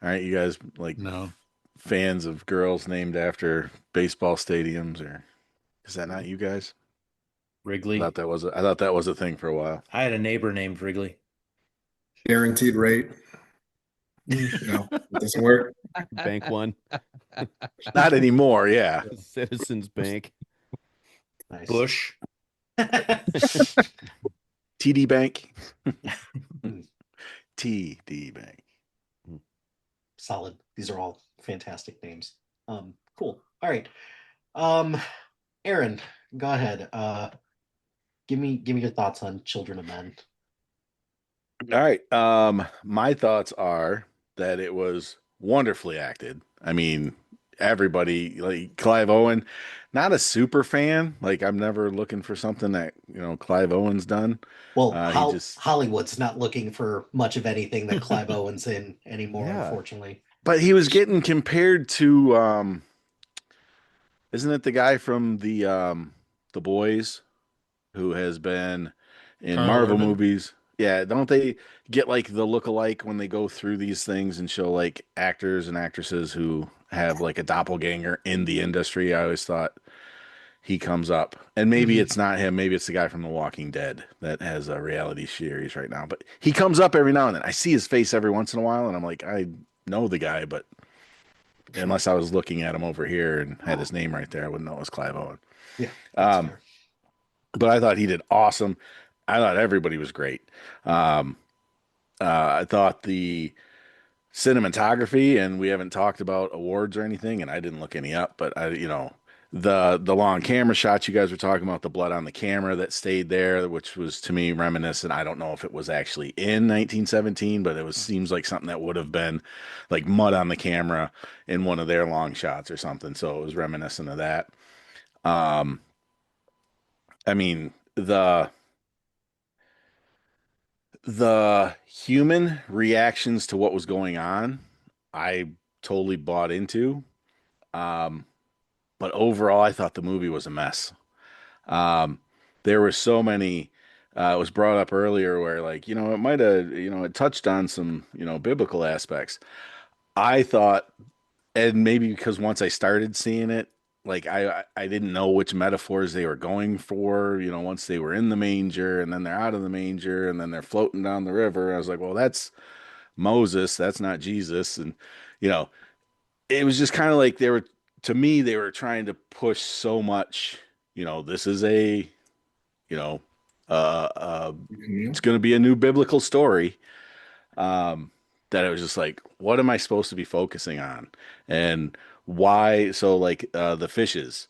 all right, you guys like No. fans of girls named after baseball stadiums or is that not you guys? Wrigley. I thought that was a thing for a while. I had a neighbor named Wrigley. Guaranteed rate. No, it doesn't work. Bank One, Not anymore, yeah. Citizens Bank. Nice. Bush. TD Bank. TD Bank. Solid. These are all fantastic names. Cool. All right. Aaron, go ahead. Give me your thoughts on Children of Men. All right. My thoughts are that it was wonderfully acted. I mean, everybody like Clive Owen, not a super fan. Like I'm never looking for something that, Clive Owen's done. Well, He just Hollywood's not looking for much of anything that Clive Owen's in anymore, Yeah. unfortunately. but he was getting compared to isn't it the guy from the Boys who has been in Carl Marvel Urban? movies? Yeah, don't they get like the look-alike when they go through these things and show like actors and actresses who have like a doppelganger in the industry? I always thought he comes up. And maybe it's not him, maybe it's the guy from The Walking Dead that has a reality series right now. But he comes up every now and then. I see his face every once in a while and I'm like, I know the guy, but unless I was looking at him over here and had his name right there, I wouldn't know it was Clive Owen. Yeah, that's Um, fair. but I thought he did awesome. I thought everybody was great. Um, I thought the cinematography, and we haven't talked about awards or anything, and I didn't look any up, but the long camera shots you guys were talking about, the blood on the camera that stayed there, which was to me reminiscent. I don't know if it was actually in 1917, but it seems like something that would have been like mud on the camera in one of their long shots or something. So it was reminiscent of that. Um, I mean, the human reactions to what was going on, I totally bought into. Um, but overall, I thought the movie was a mess. Um, there were so many. It was brought up earlier where, like, it might have, it touched on some, biblical aspects. I thought, and maybe because once I started seeing it, like I didn't know which metaphors they were going for, once they were in the manger and then they're out of the manger and then they're floating down the river. I was like, well, that's Moses, that's not Jesus. And, you know, it was just kind of like to me, they were trying to push so much, this is you know, it's going to be a new biblical story. That it was just like, what am I supposed to be focusing on? And why? So, like, the fishes,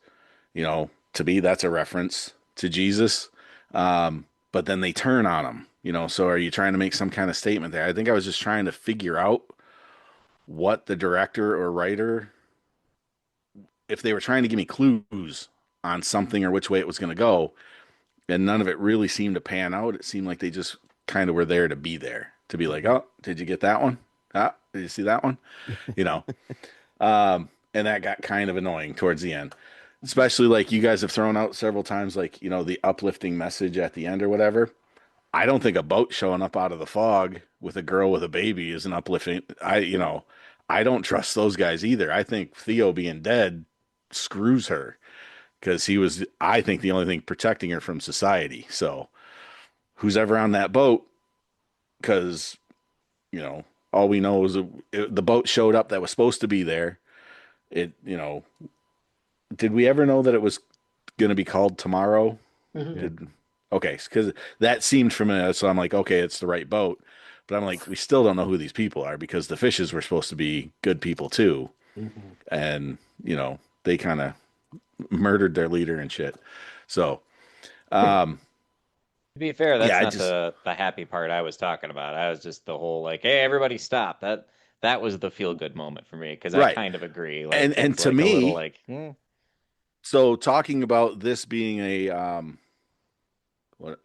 to me, that's a reference to Jesus. But then they turn on him, so are you trying to make some kind of statement there? I think I was just trying to figure out what the director or writer, if they were trying to give me clues on something or which way it was going to go, and none of it really seemed to pan out. It seemed like they just kind of were there to be there, to be like, oh, did you get that one? Ah, did you see that one? You know, and that got kind of annoying towards the end, especially like you guys have thrown out several times, like, the uplifting message at the end or whatever. I don't think a boat showing up out of the fog with a girl with a baby is an uplifting. I don't trust those guys either. I think Theo being dead screws her because he was, I think, the only thing protecting her from society. So who's ever on that boat? Because, all we know is the boat showed up that was supposed to be there. Did we ever know that it was going to be called Tomorrow? Mhm. Okay, because that seemed familiar. So I'm like, okay, it's the right boat. But I'm like, we still don't know who these people are because the fishes were supposed to be good people too. Mhm. And, they kind of murdered their leader and shit. So, um, To be fair, yeah, that's I not just the happy part I was talking about. I was just the whole like, hey, everybody stop. That was the feel good moment for me because I right. kind of agree. Like And it's to like a little me, like, so talking about this being a what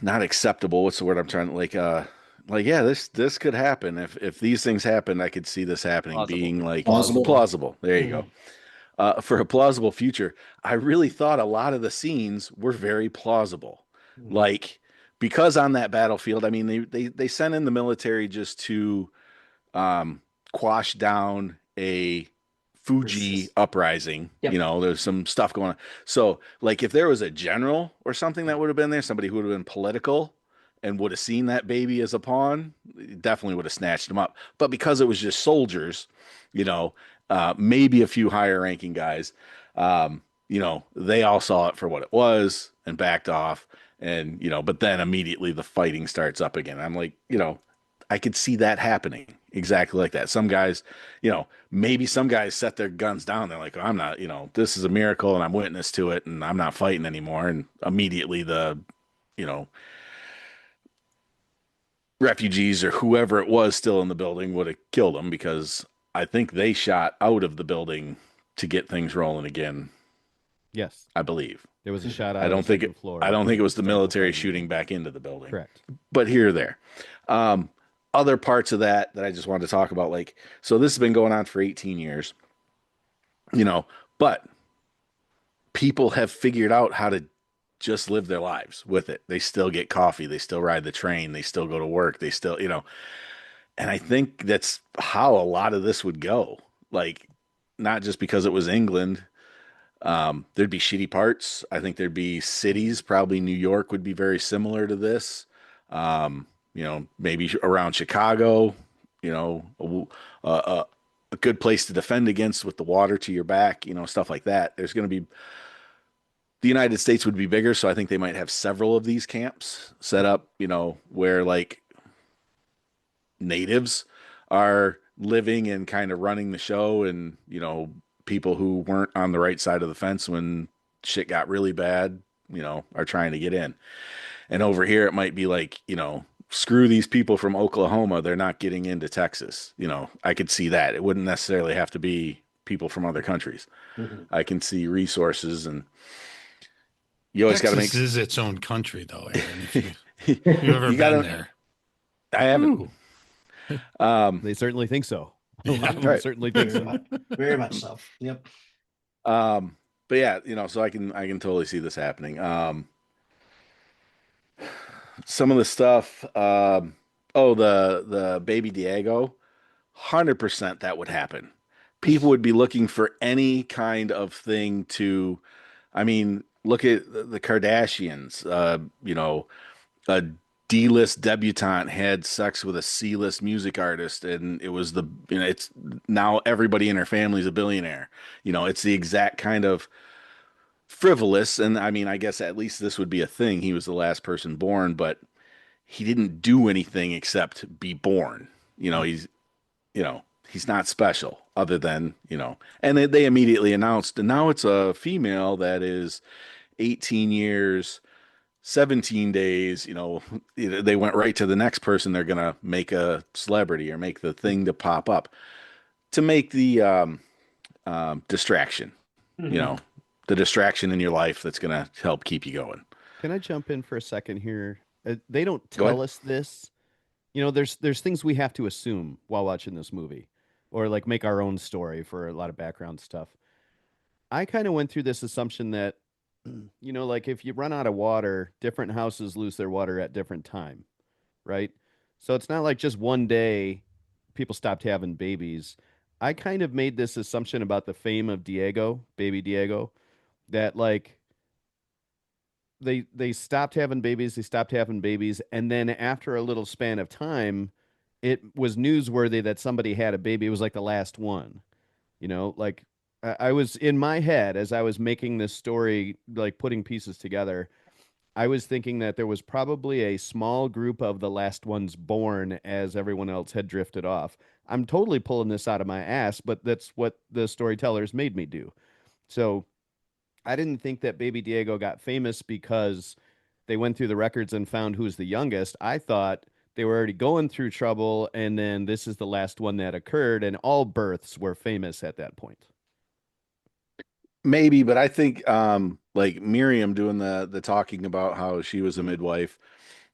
not acceptable, what's the word I'm trying to like yeah, this could happen. If these things happened, I could see this happening plausible. being like Plausible. plausible. There you go. Mhm. For a plausible future, I really thought a lot of the scenes were very plausible. Mhm. Like because on that battlefield, I mean they sent in the military just to um, quash down a Fuji Resist. uprising. Yep. You know, there's some stuff going on. So, like, if there was a general or something that would have been there, somebody who would have been political and would have seen that baby as a pawn, definitely would have snatched him up. But because it was just soldiers, you know, maybe a few higher ranking guys, you know, they all saw it for what it was and backed off. And, you know, but then immediately the fighting starts up again. I'm like, you know, I could see that happening exactly like that. Some guys, you know, maybe some guys set their guns down. They're like, I'm not, you know, this is a miracle and I'm witness to it and I'm not fighting anymore. And immediately the, you know, refugees or whoever it was still in the building would have killed them because I think they shot out of the building to get things rolling again, Yes, I believe. there was a shot out I of the don't think second floor. I don't think it was the start military fighting shooting again. back into the building. Correct. But here or there. Um, other parts of that I just wanted to talk about, like, so this has been going on for 18 years, you know, but people have figured out how to just live their lives with it. They still get coffee, they still ride the train, they still go to work, they still, you know, and I think that's how a lot of this would go. Like, not just because it was England. There'd be shitty parts. I think there'd be cities, probably New York would be very similar to this. You know, maybe around Chicago, you know, a good place to defend against with the water to your back, you know, stuff like that. There's going to be the United States would be bigger, so I think they might have several of these camps set up, you know, where like natives are living and kind of running the show and, you know, people who weren't on the right side of the fence when shit got really bad, you know, are trying to get in. And over here it might be like, you know, screw these people from Oklahoma, they're not getting into Texas. You know, I could see that. It wouldn't necessarily have to be people from other countries. Mhm. I can see resources and you always got to Texas make is its own country, though, Aaron. If you've ever you been gotta there, I haven't. Ooh. They certainly think so. A lot of them Right. certainly think Very so. much, very much so. Yep. But yeah, you know, so I can totally see this happening. Some of the stuff, oh, the baby Diego, 100% that would happen. People would be looking for any kind of thing to, I mean, look at the Kardashians. You know, a D-list debutante had sex with a C-list music artist, and it was the, you know, it's now everybody in her family is a billionaire. You know, it's the exact kind of frivolous, and I mean, I guess at least this would be a thing. He was the last person born, but he didn't do anything except be born. You know, you know, he's not special other than, you know, and they immediately announced, and now it's a female that is 18 years, 17 days, you know, they went right to the next person they're going to make a celebrity or make the thing to pop up to make the distraction, you know, the distraction in your life that's going to help keep you going. Can I jump in for a second here? They don't Go ahead. tell us this. You know, there's things we have to assume while watching this movie, or like make our own story for a lot of background stuff. I kind of went through this assumption that, you know, like if you run out of water, different houses lose their water at different time, right? So it's not like just one day people stopped having babies. I kind of made this assumption about the fame of Diego, baby Diego, that like they stopped having babies, and then after a little span of time, it was newsworthy that somebody had a baby. It was like the last one, you know, like I was in my head as I was making this story, like putting pieces together. I was thinking that there was probably a small group of the last ones born as everyone else had drifted off. I'm totally pulling this out of my ass, but that's what the storytellers made me do. So I didn't think that Baby Diego got famous because they went through the records and found who's the youngest. I thought they were already going through trouble, and then this is the last one that occurred, and all births were famous at that point. Maybe, but I think like Miriam doing the talking about how she was a midwife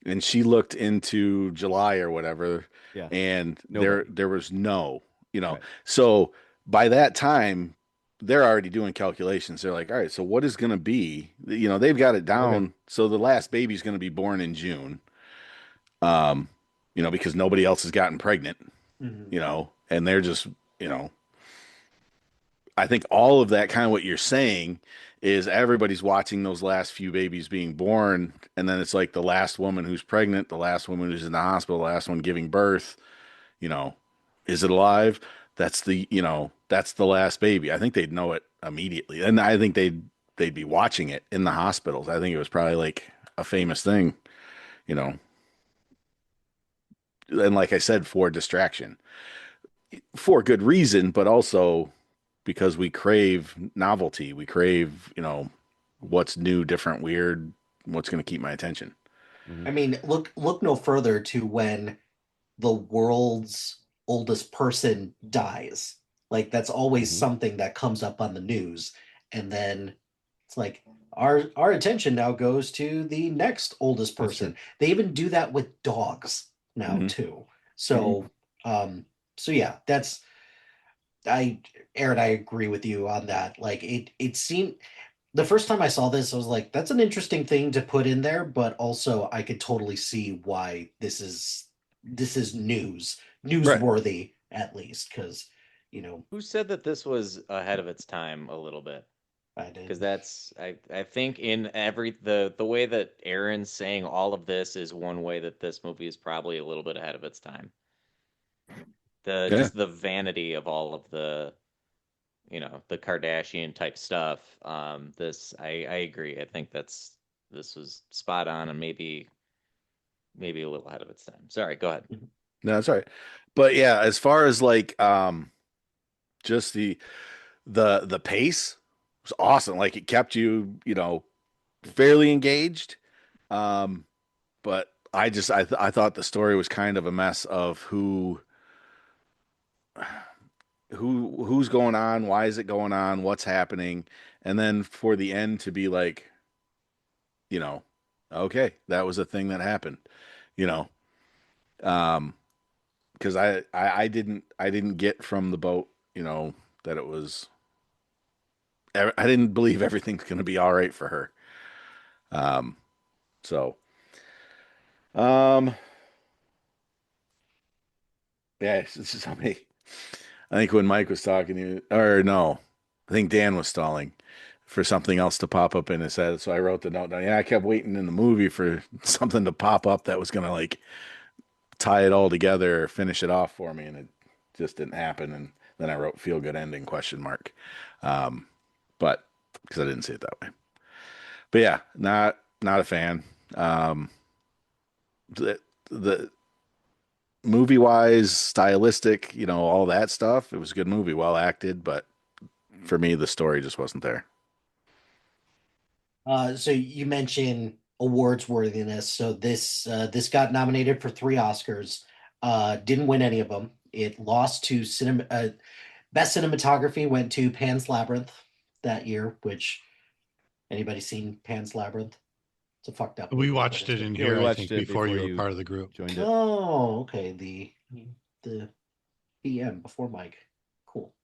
and she looked into July or whatever, Yeah. and Nobody. there was no, Right. So by that time they're already doing calculations. They're like, all right, so what is going to be, they've got it down. Okay. So the last baby's going to be born in June, um, because nobody else has gotten pregnant, Mhm. and they're just, I think all of that, kind of what you're saying, is everybody's watching those last few babies being born, and then it's like the last woman who's pregnant, the last woman who's in the hospital, the last one giving birth, you know, is it alive? That's the last baby. I think they'd know it immediately. And I think they'd be watching it in the hospitals. I think it was probably like a famous thing, you know. And like I said, for distraction, for good reason, but also because we crave novelty. We crave, what's new, different, weird, what's going to keep my attention. Mhm. I mean, look no further to when the world's oldest person dies. Like that's always Mhm. something that comes up on the news, and then it's like our attention now goes to the next oldest That's true. person. They even do that with dogs now Mhm. too. So so yeah, that's I Aaron, I agree with you on that. Like it seemed the first time I saw this, I was like, that's an interesting thing to put in there, but also I could totally see why this is Right. newsworthy at least, because Who said that this was ahead of its time a little bit? I Because did. I think in the way that Aaron's saying all of this is one way that this movie is probably a little bit ahead of its time. The Yeah. just the vanity of all of the Kardashian type stuff. I agree. I think this was spot on and maybe a little ahead of its time. Sorry, go ahead. No, that's all right. But yeah, as far as like just the pace was awesome. Like it kept you, fairly engaged. Um, but I thought the story was kind of a mess of who's going on, why is it going on, what's happening, and then for the end to be like, you know, okay, that was a thing that happened, you know. Um, because I didn't get from the boat, that it was I didn't believe everything's going to be all right for her. Um, so um, yeah, it's just somebody. I think when Mike was talking to you, or no, I think Dan was stalling for something else to pop up in his head. So I wrote the note down. Yeah, I kept waiting in the movie for something to pop up that was gonna like tie it all together or finish it off for me, and it just didn't happen. And then I wrote "feel good ending?" question mark, um, but because I didn't see it that way. But yeah, not a fan. Um, the movie wise, stylistic, all that stuff. It was a good movie, well acted, but for me, the story just wasn't there. So you mentioned awards worthiness. So this got nominated for 3 Oscars. Didn't win any of them. It lost to cinema. Best cinematography went to Pan's Labyrinth that year. Which anybody seen Pan's Labyrinth? It's a fucked up We movie, but watched it's it good. in Yeah, we here, I watched think, it before before you were you part of the group. joined it. Oh, okay. The PM before Mike. Cool.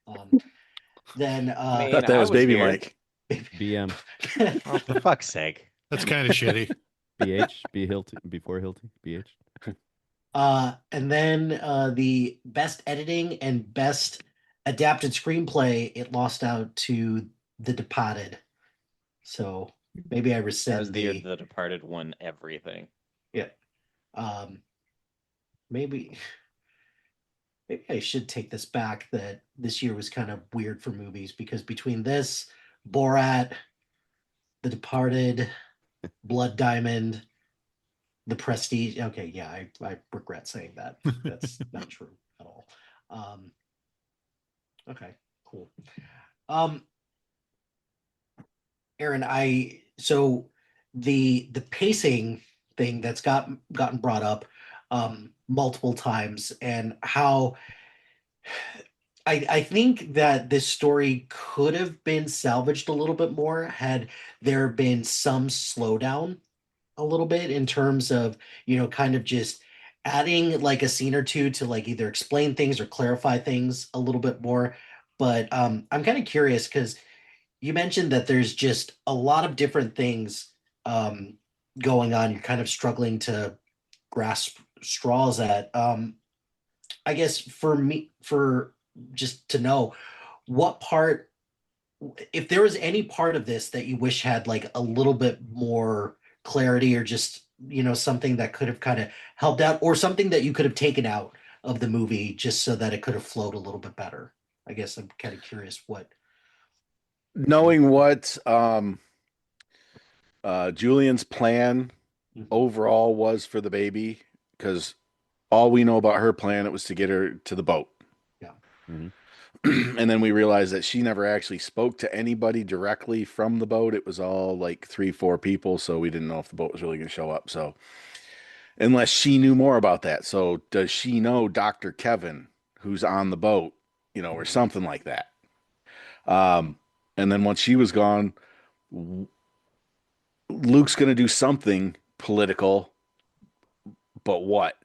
Then I I mean, thought that I was was Baby here. Mike. BM, Oh, for fuck's sake. That's kind of shitty. BH, B Hilty, before Hilty, BH. And then the best editing and best adapted screenplay, it lost out to The Departed. So maybe I That was rescind the year the The Departed won everything. yeah. Um, maybe maybe I should take this back that this year was kind of weird for movies because between this, Borat, The Departed, Blood Diamond, The Prestige. Okay, yeah, I regret saying that. That's not true at all. Um, okay, cool. Um, Aaron, so the pacing thing that's gotten brought up multiple times, and how I think that this story could have been salvaged a little bit more had there been some slowdown a little bit in terms of, kind of just adding like a scene or two to like either explain things or clarify things a little bit more. But I'm kind of curious because you mentioned that there's just a lot of different things um, going on. You're kind of struggling to grasp straws at. I guess for me, for just to know what part, if there was any part of this that you wish had like a little bit more clarity, or just, something that could have kind of helped out, or something that you could have taken out of the movie just so that it could have flowed a little bit better. I guess I'm kind of curious what. Knowing what Julian's plan Mhm. overall was for the baby, because all we know about her plan, it was to get her to the boat. Yeah. Mhm. And then we realized that she never actually spoke to anybody directly from the boat. It was all like 3, 4 people, so we didn't know if the boat was really going to show up. So unless she knew more about that. So does she know Dr. Kevin, who's on the boat, or something like that? Um, and then once she was gone, Luke's going to do something political, but what?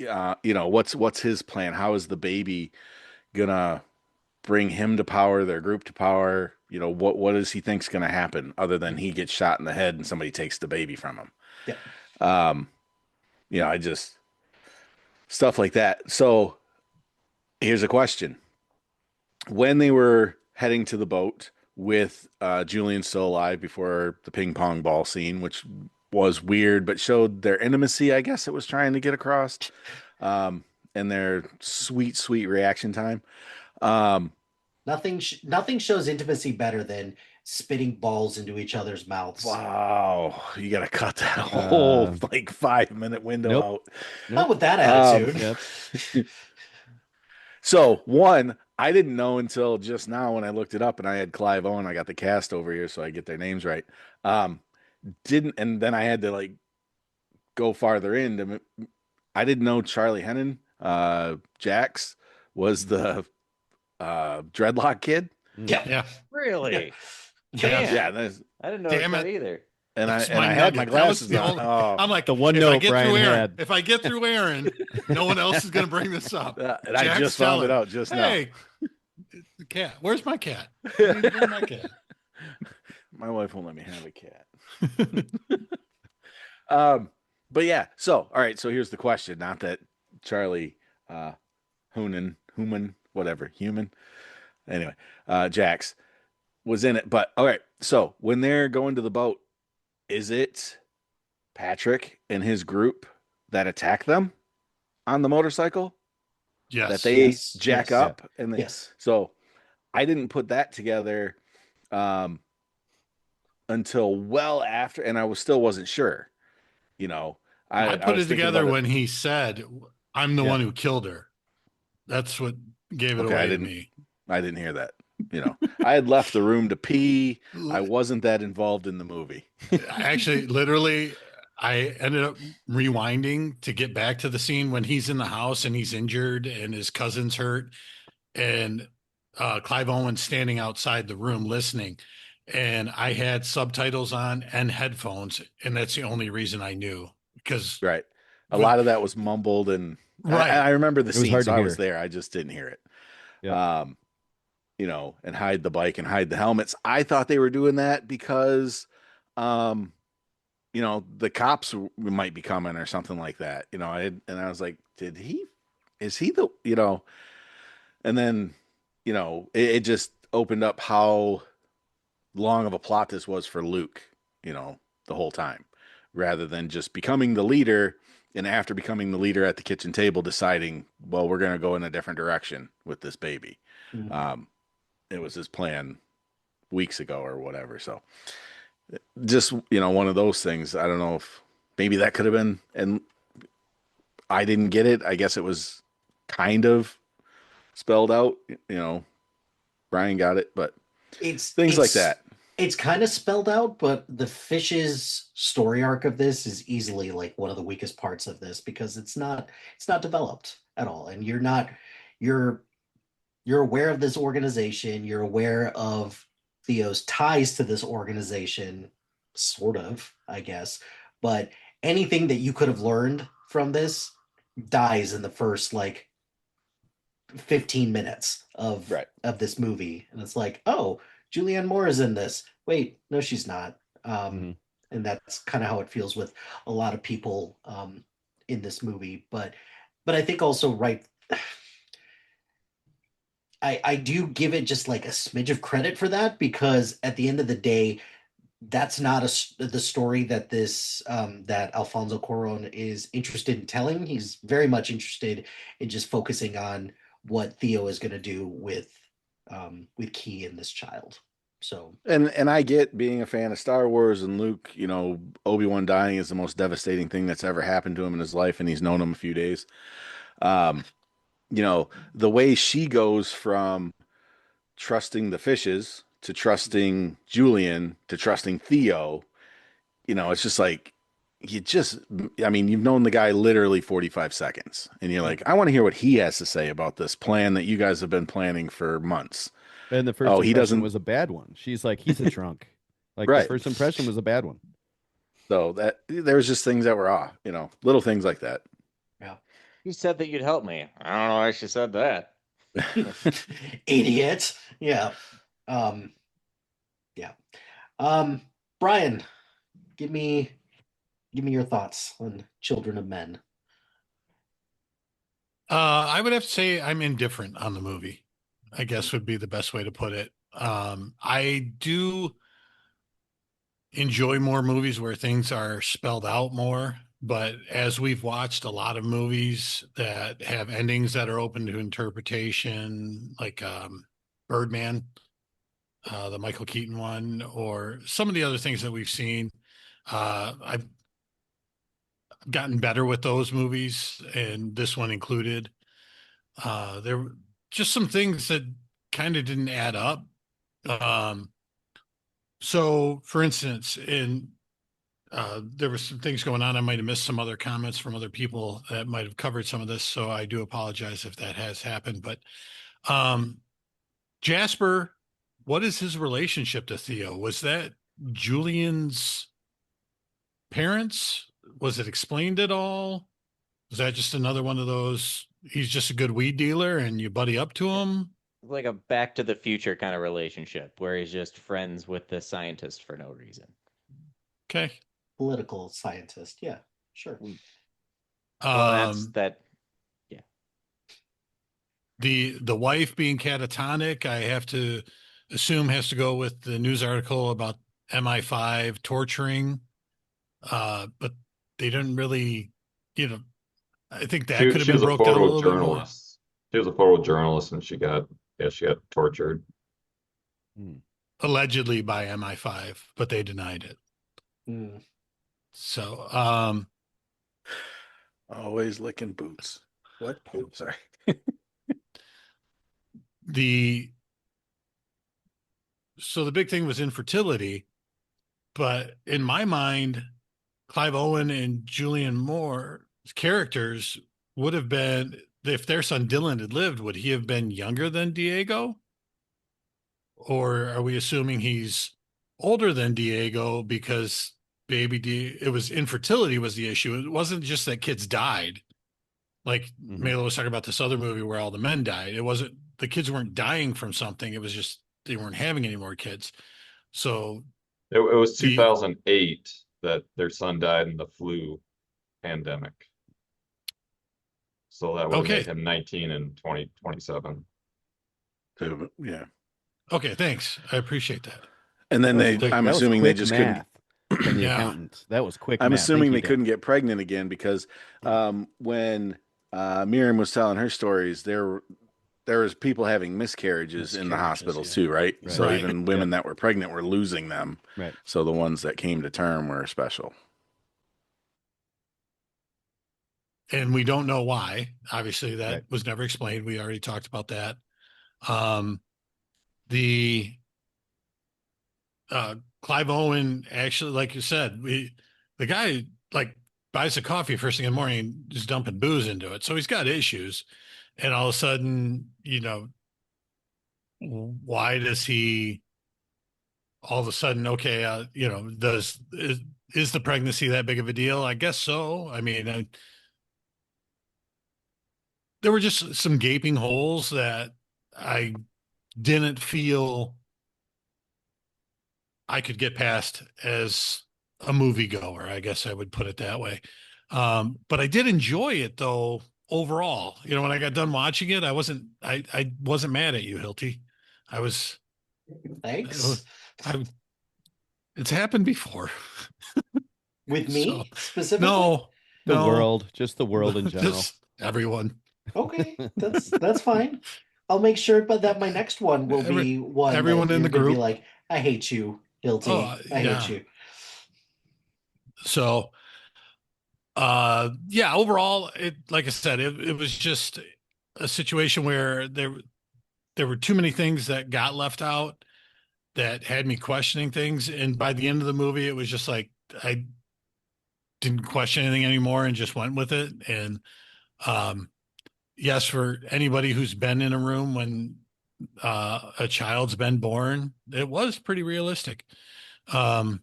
What's his plan? How is the baby gonna bring him to power, their group to power? What does he think's gonna happen other than he gets shot in the head and somebody takes the baby from him? Yeah. Um, I just stuff like that. So here's a question. When they were heading to the boat with Julian still alive before the ping pong ball scene, which was weird, but showed their intimacy, I guess it was trying to get across, and their sweet, sweet reaction time. Nothing shows intimacy better than spitting balls into each other's mouths. Wow, you got to cut that whole like 5-minute window Nope. out. Not with that attitude. Yep. So one, I didn't know until just now when I looked it up, and I had Clive Owen. I got the cast over here, so I get their names right. Didn't, and then I had to like go farther in. I didn't know Charlie Hennon, Jax, was the dreadlock kid. Yeah. Yeah. Really? Yeah. Damn. Yeah, I didn't know Damn that it. either. and That's I had my nugget. That was glasses the on. only- Oh, I'm like, The one if I note get Brian through Aaron, had. if I get through Aaron, no one else is going to bring this up. and I Jack's just found it telling, out just now. Hey, the cat. Where's my cat? I need to bring my cat. My wife won't let me have a cat. But yeah. So all right. So here's the question. Not that Charlie, Human, whatever, human. Anyway, Jax was in it. But all right. So when they're going to the boat, is it Patrick and his group that attack them on the motorcycle? Yes. That they Yes. jack Yes. up and Yes. so I didn't put that together until well after, and I still wasn't sure. I put was it thinking together about when he said, I'm the Yeah. one who killed her. That's what gave it Okay, away to me. I didn't hear that. I had left the room to pee. I wasn't that involved in the movie. Actually, literally, I ended up rewinding to get back to the scene when he's in the house and he's injured and his cousin's hurt, and Clive Owen's standing outside the room listening. And I had subtitles on and headphones, and that's the only reason I knew, because Right. A lot of that was mumbled, and Right. I remember the was scene, hard so to I was hear. there. I just didn't hear it. Yep. And hide the bike and hide the helmets. I thought they were doing that because, the cops might be coming or something like that. And I was like, is he and then, it just opened up how long of a plot this was for Luke, the whole time, rather than just becoming the leader. And after becoming the leader at the kitchen table, deciding, well, we're going to go in a different direction with this baby. Mhm. It was his plan weeks ago or whatever. So just, one of those things. I don't know if maybe that could have been, and I didn't get it. I guess it was kind of spelled out, Brian got it, but It's things like that. It's kind of spelled out, but the fish's story arc of this is easily like one of the weakest parts of this because it's not developed at all. And you're you're aware of this organization, you're aware of Theo's ties to this organization, sort of, I guess. But anything that you could have learned from this dies in the first like 15 minutes Right. of this movie. And it's like, oh, Julianne Moore is in this. Wait, no, she's not. Mhm. And that's kind of how it feels with a lot of people in this movie. But I think also right I do give it just like a smidge of credit for that because at the end of the day, that's not the story that this that Alfonso Cuarón is interested in telling. He's very much interested in just focusing on what Theo is going to do with Key and this child. So And I get being a fan of Star Wars and Luke, you know, Obi-Wan dying is the most devastating thing that's ever happened to him in his life, and he's known him a few days. Um, you know, the way she goes from trusting the fishes to trusting Julian to trusting Theo, you know, it's just like you just I mean, you've known the guy literally 45 seconds, and you're like, I want to hear what he has to say about this plan that you guys have been planning for months. And the first Oh, he impression doesn't, was a bad one. She's like, he's a drunk. Like the right. first impression was a bad one. So that there was just things that were off, you know, little things like that. yeah. You said that you'd help me. I don't know why she said that. Idiot. Yeah. Um yeah. Brian, give me your thoughts on Children of Men. I would have to say I'm indifferent on the movie, I guess would be the best way to put it. I do enjoy more movies where things are spelled out more, but as we've watched a lot of movies that have endings that are open to interpretation, like Birdman, the Michael Keaton one, or some of the other things that we've seen, I've gotten better with those movies, and this one included. There were just some things that kind of didn't add up. Um, so, for instance, there were some things going on. I might have missed some other comments from other people that might have covered some of this. So I do apologize if that has happened. But um, Jasper, what is his relationship to Theo? Was that Julian's parents? Was it explained at all? Was that just another one of those? He's just a good weed dealer and you buddy up to him? Like a Back to the Future kind of relationship where he's just friends with the scientist for no reason. Okay. Political scientist. Yeah, sure. Well, that's Um, that. Yeah. the wife being catatonic, I have to assume has to go with the news article about MI5 torturing. But they didn't really, you know, I think that could have She been was a broke down a little bit more. photojournalist. She was a photojournalist, and she got tortured. Allegedly by MI5, but they denied it. Mm. So, Always licking boots. What? Oh, sorry. the big thing was infertility, but in my mind, Clive Owen and Julianne Moore's characters would have been, if their son Dylan had lived, would he have been younger than Diego? Or are we assuming he's older than Diego because it was infertility was the issue. It wasn't just that kids died. Like Melo was talking about this other movie where all the men died. It wasn't, the kids weren't dying from something. It was just, they weren't having any more kids. So It was 2008 that their son died in the flu pandemic. So that would have made him 19 and 27. Yeah. Okay, thanks. I appreciate that. And then I'm assuming they just couldn't. From the accountant. That was quick. I'm math. assuming they couldn't get pregnant again because when Miriam was telling her stories, there was people having miscarriages in the hospitals too, right? So even women that were pregnant were losing them. Right. So the ones that came to term were special. And we don't know why. Obviously, that was never explained. We already talked about that. The Clive Owen actually, like you said, the guy like buys a coffee first thing in the morning, just dumping booze into it. So he's got issues. And all of a sudden, why does he all of a sudden, okay, is the pregnancy that big of a deal? I guess so. I mean, there were just some gaping holes that I didn't feel I could get past as a moviegoer. I guess I would put it that way. But I did enjoy it though overall. When I got done watching it, I wasn't mad at you, Hilty. I was, Thanks. I, it's happened before. With me So, specifically? no, The no, world, just the world in general. just everyone. Okay, that's fine. I'll make sure, but that my next one will be one everyone that in you're the gonna be group. like, I hate you, Hilty. I hate Yeah. you. So, yeah, overall, like I said, it was just a situation where there were too many things that got left out that had me questioning things. And by the end of the movie, it was just like I didn't question anything anymore and just went with it. And yes, for anybody who's been in a room when a child's been born, it was pretty realistic. The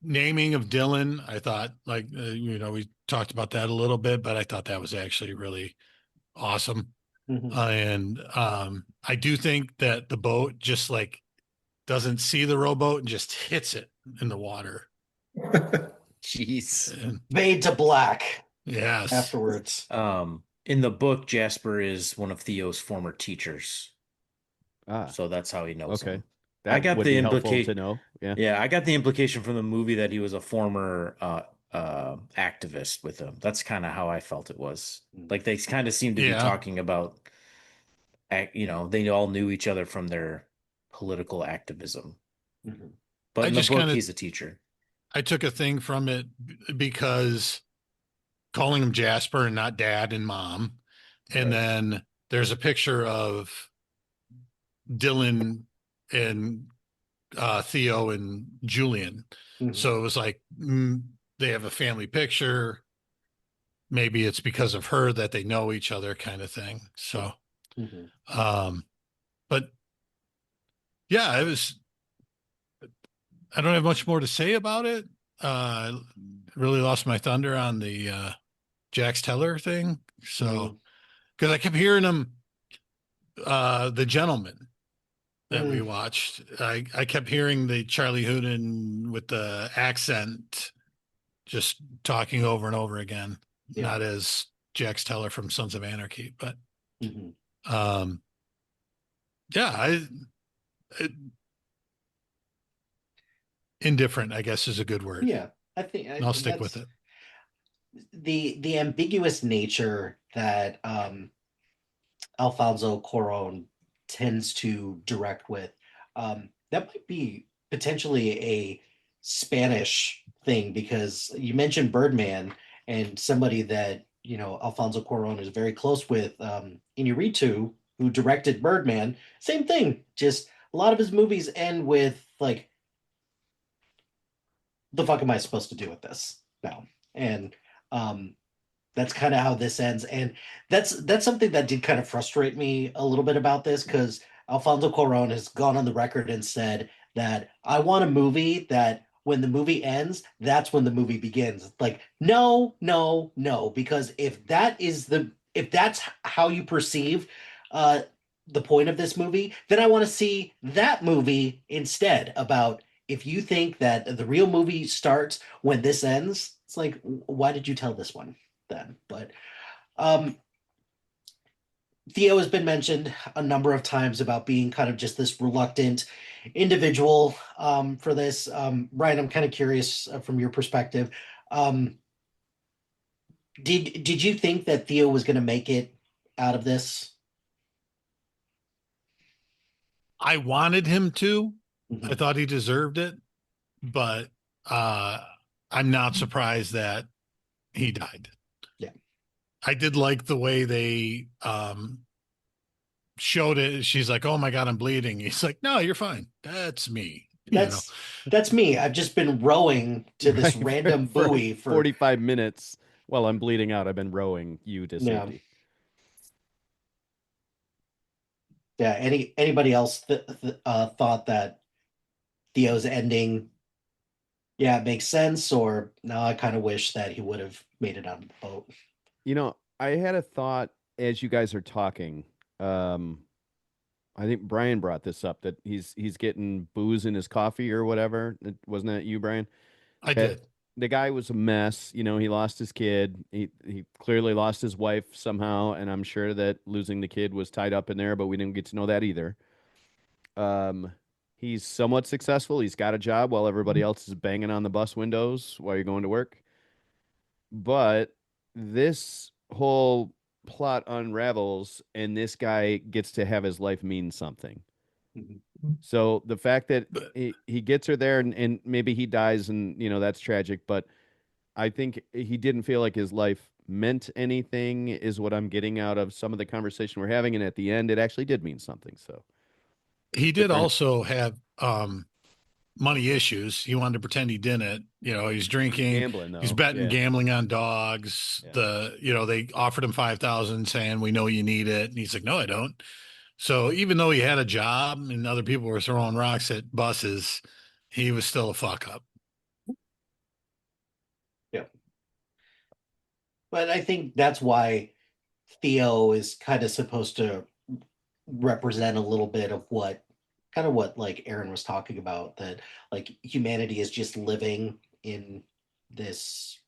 naming of Dylan, I thought, like, we talked about that a little bit, but I thought that was actually really awesome. And I do think that the boat just like doesn't see the rowboat and just hits it in the water. Jeez. And, Fade to black yes. afterwards. In the book, Jasper is one of Theo's former teachers. Ah, So that's how he knows okay. him. That I got would the be helpful to implication. know. Yeah. Yeah, I got the implication from the movie that he was a former activist with him. That's kind of how I felt it was. Like they kind of seemed to be Yeah. talking about, they all knew each other from their political activism. But I in the just book, kinda- he's a teacher. I took a thing from it because calling him Jasper and not dad and mom. And then there's a picture of Dylan and Theo and Julian. So it was like they have a family picture. Maybe it's because of her that they know each other, kind of thing. So, but yeah, it was. I don't have much more to say about it. Really lost my thunder on the Jax Teller thing. So, because I kept hearing him, the gentleman that we watched, I kept hearing the Charlie Hunnam with the accent, just talking over and over again, not as Jax Teller from Sons of Anarchy, but yeah, indifferent, I guess, is a good word. Yeah, I think I'll stick with it. The ambiguous nature that Alfonso Cuarón tends to direct with, that might be potentially a Spanish thing, because you mentioned Birdman, and somebody that Alfonso Cuarón is very close with, Iñárritu, who directed Birdman. Same thing, just a lot of his movies end with like, the fuck am I supposed to do with this now? And that's kind of how this ends. And that's something that did kind of frustrate me a little bit about this, because Alfonso Cuarón has gone on the record and said that I want a movie that when the movie ends, that's when the movie begins. Like, no, no, no, because if that's how you perceive the point of this movie, then I want to see that movie instead. About, if you think that the real movie starts when this ends, it's like, why did you tell this one then? But Theo has been mentioned a number of times about being kind of just this reluctant individual for this. Brian, I'm kind of curious from your perspective. Did you think that Theo was going to make it out of this? I wanted him to. I thought he deserved it, but I'm not surprised that he died. Yeah. I did like the way they showed it. She's like, "Oh my God, I'm bleeding." He's like, "No, you're fine. That's me." You know, That's me. I've just been rowing to this Right, random for buoy for 45 minutes while I'm bleeding out. I've been rowing you to yeah. safety. Yeah. Anybody else thought that Theo's ending, yeah, it makes sense, or no, I kind of wish that he would have made it on the boat. You know, I had a thought as you guys are talking. Um, I think Brian brought this up that he's getting booze in his coffee or whatever. Wasn't that you, Brian? I That did. the guy was a mess. You know, he lost his kid. He clearly lost his wife somehow, and I'm sure that losing the kid was tied up in there, but we didn't get to know that either. Um, he's somewhat successful. He's got a job while everybody else is banging on the bus windows while you're going to work. But this whole plot unravels, and this guy gets to have his life mean something. Mhm. So the fact that But he gets her there, and maybe he dies, and that's tragic, but I think he didn't feel like his life meant anything, is what I'm getting out of some of the conversation we're having. And at the end, it actually did mean something. So he did different also have money issues. He wanted to pretend he didn't. You know, he's drinking, gambling, he's though. betting, Yeah. gambling on dogs. Yeah. They offered him 5,000 saying, "We know you need it." And he's like, "No, I don't." So even though he had a job and other people were throwing rocks at buses, he was still a fuck up. Yeah. But I think that's why Theo is kind of supposed to represent a little bit of what kind of what like Aaron was talking about, that like humanity is just living in this,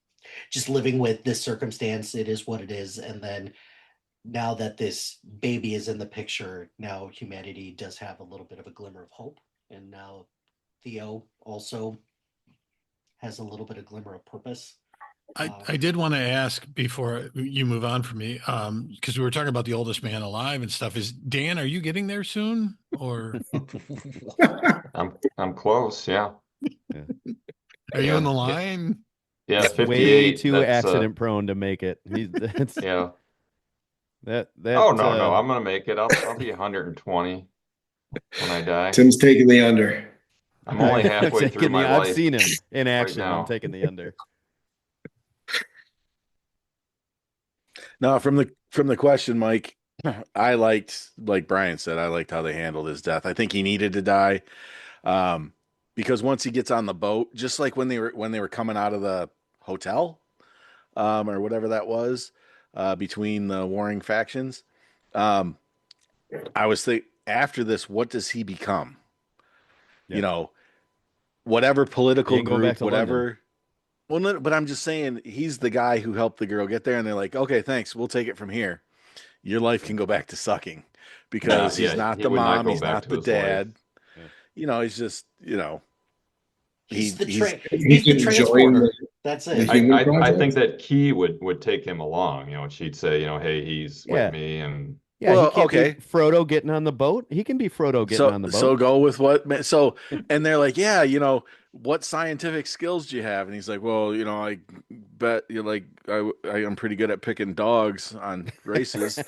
just living with this circumstance. It is what it is. And then now that this baby is in the picture, now humanity does have a little bit of a glimmer of hope. And now Theo also has a little bit of glimmer of purpose. I did want to ask before you move on from me, because we were talking about the oldest man alive and stuff. Is Dan, are you getting there soon? Or I'm close. Yeah. Yeah. are you in the Yeah. line? Yeah. He's way 58. too That's accident prone to make it. That's yeah. that Oh no, I'm gonna make it. I'll be 120 when I die. Tim's taking the under. I'm only halfway through my I've life seen him in right action. I'm now. taking the under. No, from the question, Mike, I liked, like Brian said, I liked how they handled his death. I think he needed to die, because once he gets on the boat, just like when they were coming out of the hotel, or whatever that was, between the warring factions, um, I was thinking after this, what does he become? Yeah. You know, whatever He political ain't going back group, to London. whatever. Well, no, but I'm just saying he's the guy who helped the girl get there, and they're like, okay, thanks, we'll take it from here. Your life can go back to sucking, because he's Yeah, not he the would not mom, go he's back not to the his life. dad. Yeah. You know, he's just, he's the he's he's the enjoying transporter. That's the it. human I project. think that Key would take him along. She'd say, hey, he's Yeah. with me, and Yeah, Well, he can't okay. be Frodo getting on the boat. He can be Frodo getting on the boat. So go with what, so, and they're like, yeah, what scientific skills do you have? And he's like, well, I bet you like I am pretty good at picking dogs on races.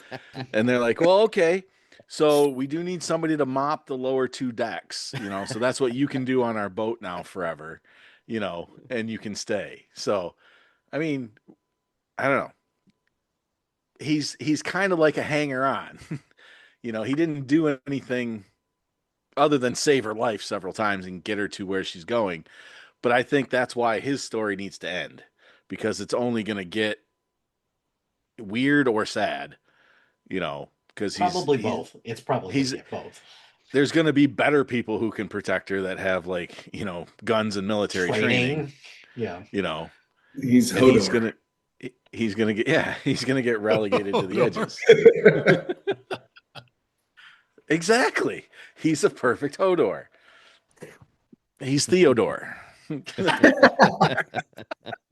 And they're like, well, okay, so we do need somebody to mop the lower two decks, so that's what you can do on our boat now forever, and you can stay. So, I mean, I don't know. He's kind of like a hanger on. He didn't do anything other than save her life several times and get her to where she's going. But I think that's why his story needs to end, because it's only going to get weird or sad, because Probably both. It's probably going he's to get both. there's going to be better people who can protect her that have like, guns and military training, Yeah. He's and he's Hodor. gonna get relegated to the edges. Exactly. He's a perfect Hodor. He's Theodore.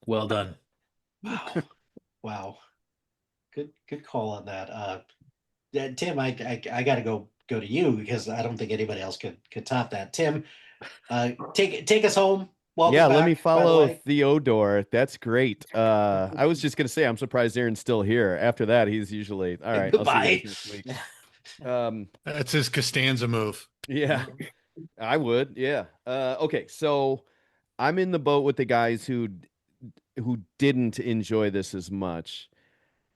Well done. Wow. Good call on that. Yeah, Tim, I got to go to you, because I don't think anybody else could top that. Tim, take us home. Welcome Yeah, back, let me by the follow way. Theodore. That's great. I was just gonna say I'm surprised Aaron's still here. After that, he's usually all right. I'll see you guys Goodbye. next week. That's his Costanza move. Yeah, I would. Yeah. Okay, so I'm in the boat with the guys who didn't enjoy this as much.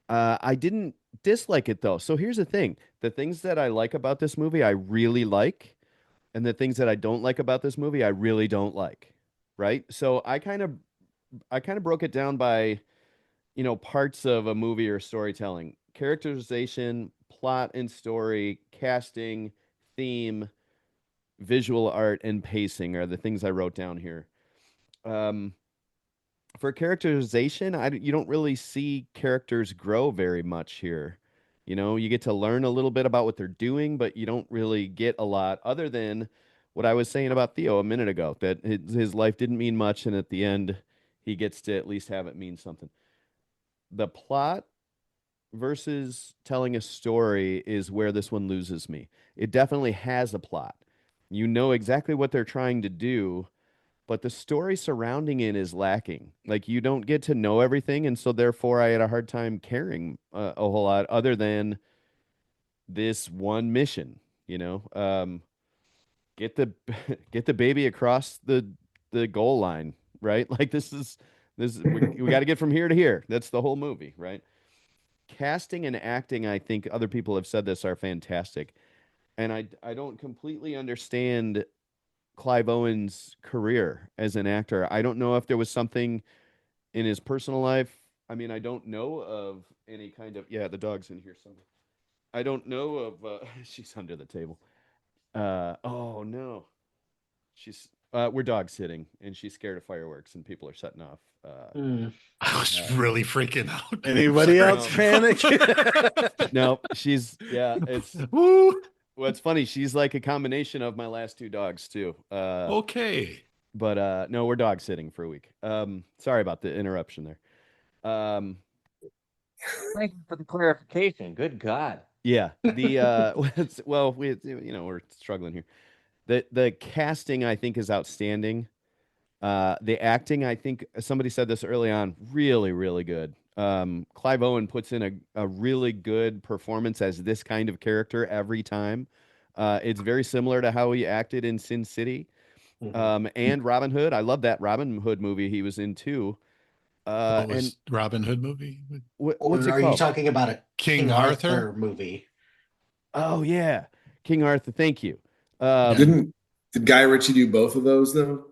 I didn't dislike it though. So here's the thing: the things that I like about this movie, I really like, and the things that I don't like about this movie, I really don't like. Right? So I kind of broke it down by, parts of a movie or storytelling: characterization, plot and story, casting, theme, visual art, and pacing are the things I wrote down here. Um, for characterization, you don't really see characters grow very much here. You get to learn a little bit about what they're doing, but you don't really get a lot other than what I was saying about Theo a minute ago, that his life didn't mean much, and at the end, he gets to at least have it mean something. The plot versus telling a story is where this one loses me. It definitely has a plot. You know exactly what they're trying to do, but the story surrounding it is lacking. Like, you don't get to know everything, and so therefore I had a hard time caring a whole lot other than this one mission. Get the get the baby across the goal line, right? Like, we got to get from here to here. That's the whole movie, right? Casting and acting, I think other people have said this, are fantastic, and I don't completely understand Clive Owen's career as an actor. I don't know if there was something in his personal life. I mean, I don't know of any kind of, yeah, the dog's in here somewhere. I don't know of she's under the table. Oh no. We're dog sitting and she's scared of fireworks and people are setting off. I was really freaking out. Anybody Sorry. else panic? No, it's Woo. well, it's funny. She's like a combination of my last two dogs too. Okay. But no, we're dog sitting for a week. Sorry about the interruption there. Thank you for the clarification. Good God. Yeah, well, we're struggling here. The casting, I think, is outstanding. The acting, I think somebody said this early on, really, really good. Clive Owen puts in a really good performance as this kind of character every time. It's very similar to how he acted in Sin City, and Robin Hood. I love that Robin Hood movie he was in too. What And was Robin Hood movie? what's it Are you called? talking about a King King Arthur? Arthur movie? Oh yeah, King Arthur. Thank you. Did Guy Ritchie do both of those though?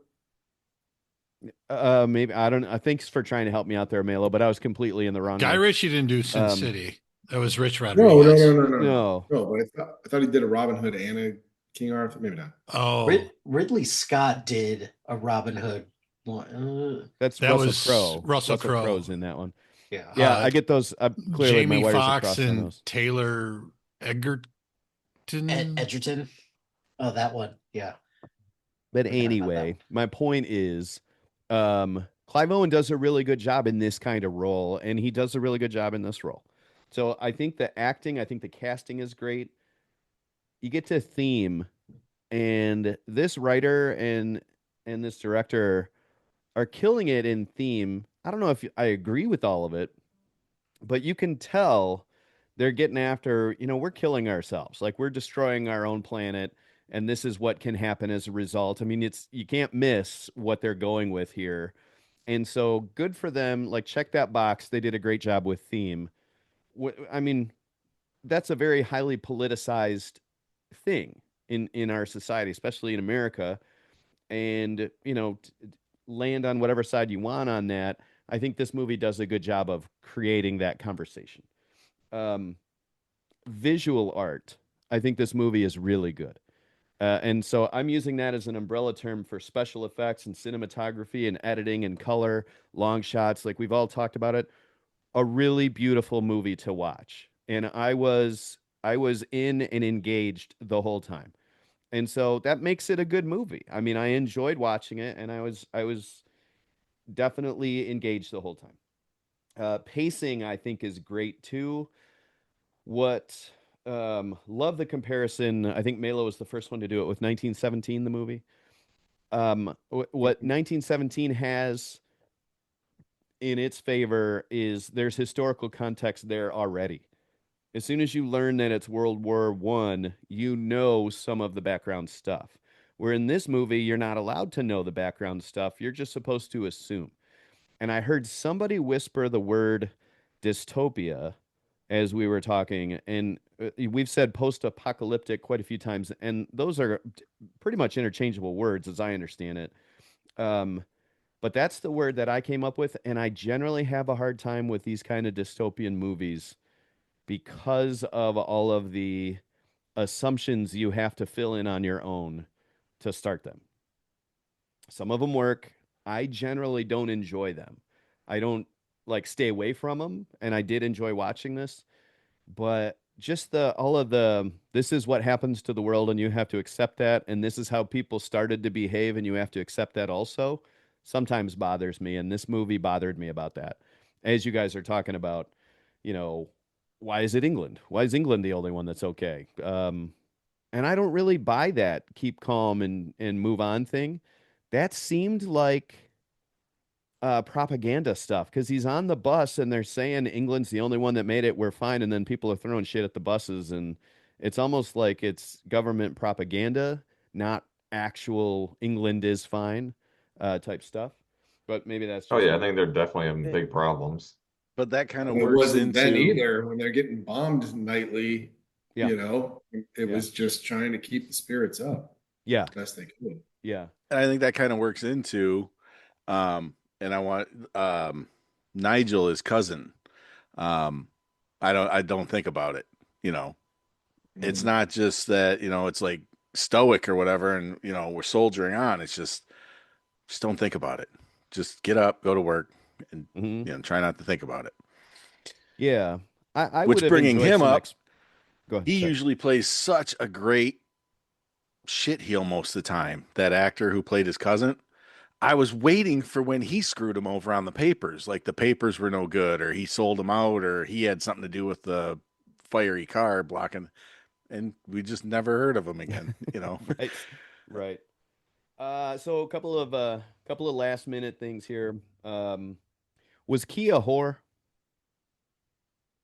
Maybe I don't know. Thanks for trying to help me out there, Melo, but I was completely in the wrong Guy one. Ritchie didn't do Sin City. That was Rich No, Rodriguez. No. But I thought he did a Robin Hood and a King Arthur. Maybe not. Oh, Ridley Scott did a Robin Hood one. That's that Russell was Crowe. Russell Crowe. Crowe's in that one. Yeah. Yeah, I get those. Clearly, my Jamie wires are Foxx crossed on and those. Taylor Egerton. Edgerton. Oh, that one. Yeah. But Forgot about anyway, that. my point is, Clive Owen does a really good job in this kind of role, and he does a really good job in this role. So I think the acting, I think the casting is great. You get to theme, and this writer and this director are killing it in theme. I don't know if I agree with all of it, but you can tell they're getting after, we're killing ourselves. Like, we're destroying our own planet, and this is what can happen as a result. I mean, you can't miss what they're going with here. And so good for them. Like, check that box. They did a great job with theme. I mean, that's a very highly politicized thing in our society, especially in America. And, land on whatever side you want on that. I think this movie does a good job of creating that conversation. Visual art, I think this movie is really good. And so I'm using that as an umbrella term for special effects and cinematography and editing and color, long shots. Like, we've all talked about it. A really beautiful movie to watch. And I was in and engaged the whole time. And so that makes it a good movie. I mean, I enjoyed watching it, and I was definitely engaged the whole time. Pacing, I think, is great too. What love the comparison. I think Melo was the first one to do it with 1917, the movie. What 1917 has in its favor is there's historical context there already. As soon as you learn that it's World War One, you know some of the background stuff. Where in this movie, you're not allowed to know the background stuff. You're just supposed to assume. And I heard somebody whisper the word dystopia as we were talking, and we've said post-apocalyptic quite a few times, and those are pretty much interchangeable words as I understand it. Um, but that's the word that I came up with, and I generally have a hard time with these kind of dystopian movies because of all of the assumptions you have to fill in on your own to start them. Some of them work. I generally don't enjoy them. I don't like stay away from them, and I did enjoy watching this, but just the all of the this is what happens to the world and you have to accept that, and this is how people started to behave and you have to accept that also sometimes bothers me, and this movie bothered me about that. As you guys are talking about, you know, why is it England? Why is England the only one that's okay? And I don't really buy that keep calm and move on thing. That seemed like propaganda stuff because he's on the bus and they're saying England's the only one that made it. We're fine, and then people are throwing shit at the buses, and it's almost like it's government propaganda, not actual England is fine type stuff. But maybe that's Oh just yeah, I me. think they're definitely having big problems. But that kind of And it works wasn't then into either when they're getting bombed nightly. Yeah, It yeah, was just trying to keep the spirits up yeah, as best they could. yeah. and I think that kind of works into and I want Nigel, his cousin. Um I don't think about it, you know. It's Mhm. not just that, it's like stoic or whatever and we're soldiering on. It's just don't think about it. Just get up, go to work, and Hmm. try not to think about it. Yeah. I would Which have bringing enjoyed him some up, ex. Go ahead. he Sorry. usually plays such a great shitheel most of the time. That actor who played his cousin, I was waiting for when he screwed him over on the papers, like the papers were no good, or he sold them out, or he had something to do with the fiery car blocking, and we just never heard of him again. Right. Right. So a couple of last minute things here. Was Kia a whore?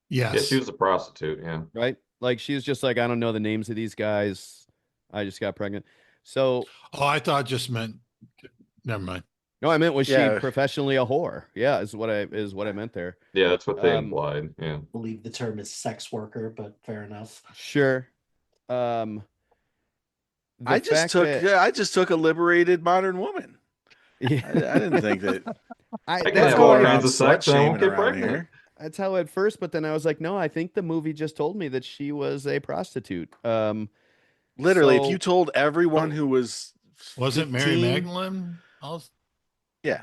Yeah, she Yes. was a prostitute. Yeah. Right? Like she was just like, I don't know the names of these guys. I just got pregnant. So Oh, I thought just meant. Never mind. no, I meant was she Yeah, professionally a whore? Yeah, is what I meant there. Yeah, that's what they Um, implied. Yeah. Believe the term is sex worker, but fair enough. sure. Um, the I just fact took that I just took a liberated modern woman. yeah, I didn't think that. I can that's Let's have how go all I kinds around of slut sex and I won't shaming get around pregnant. here. that's how at first, but then I was like, no, I think the movie just told me that she was a prostitute. Literally, if you So told everyone who was Was it Mary 15, Magdalene? Also, yeah,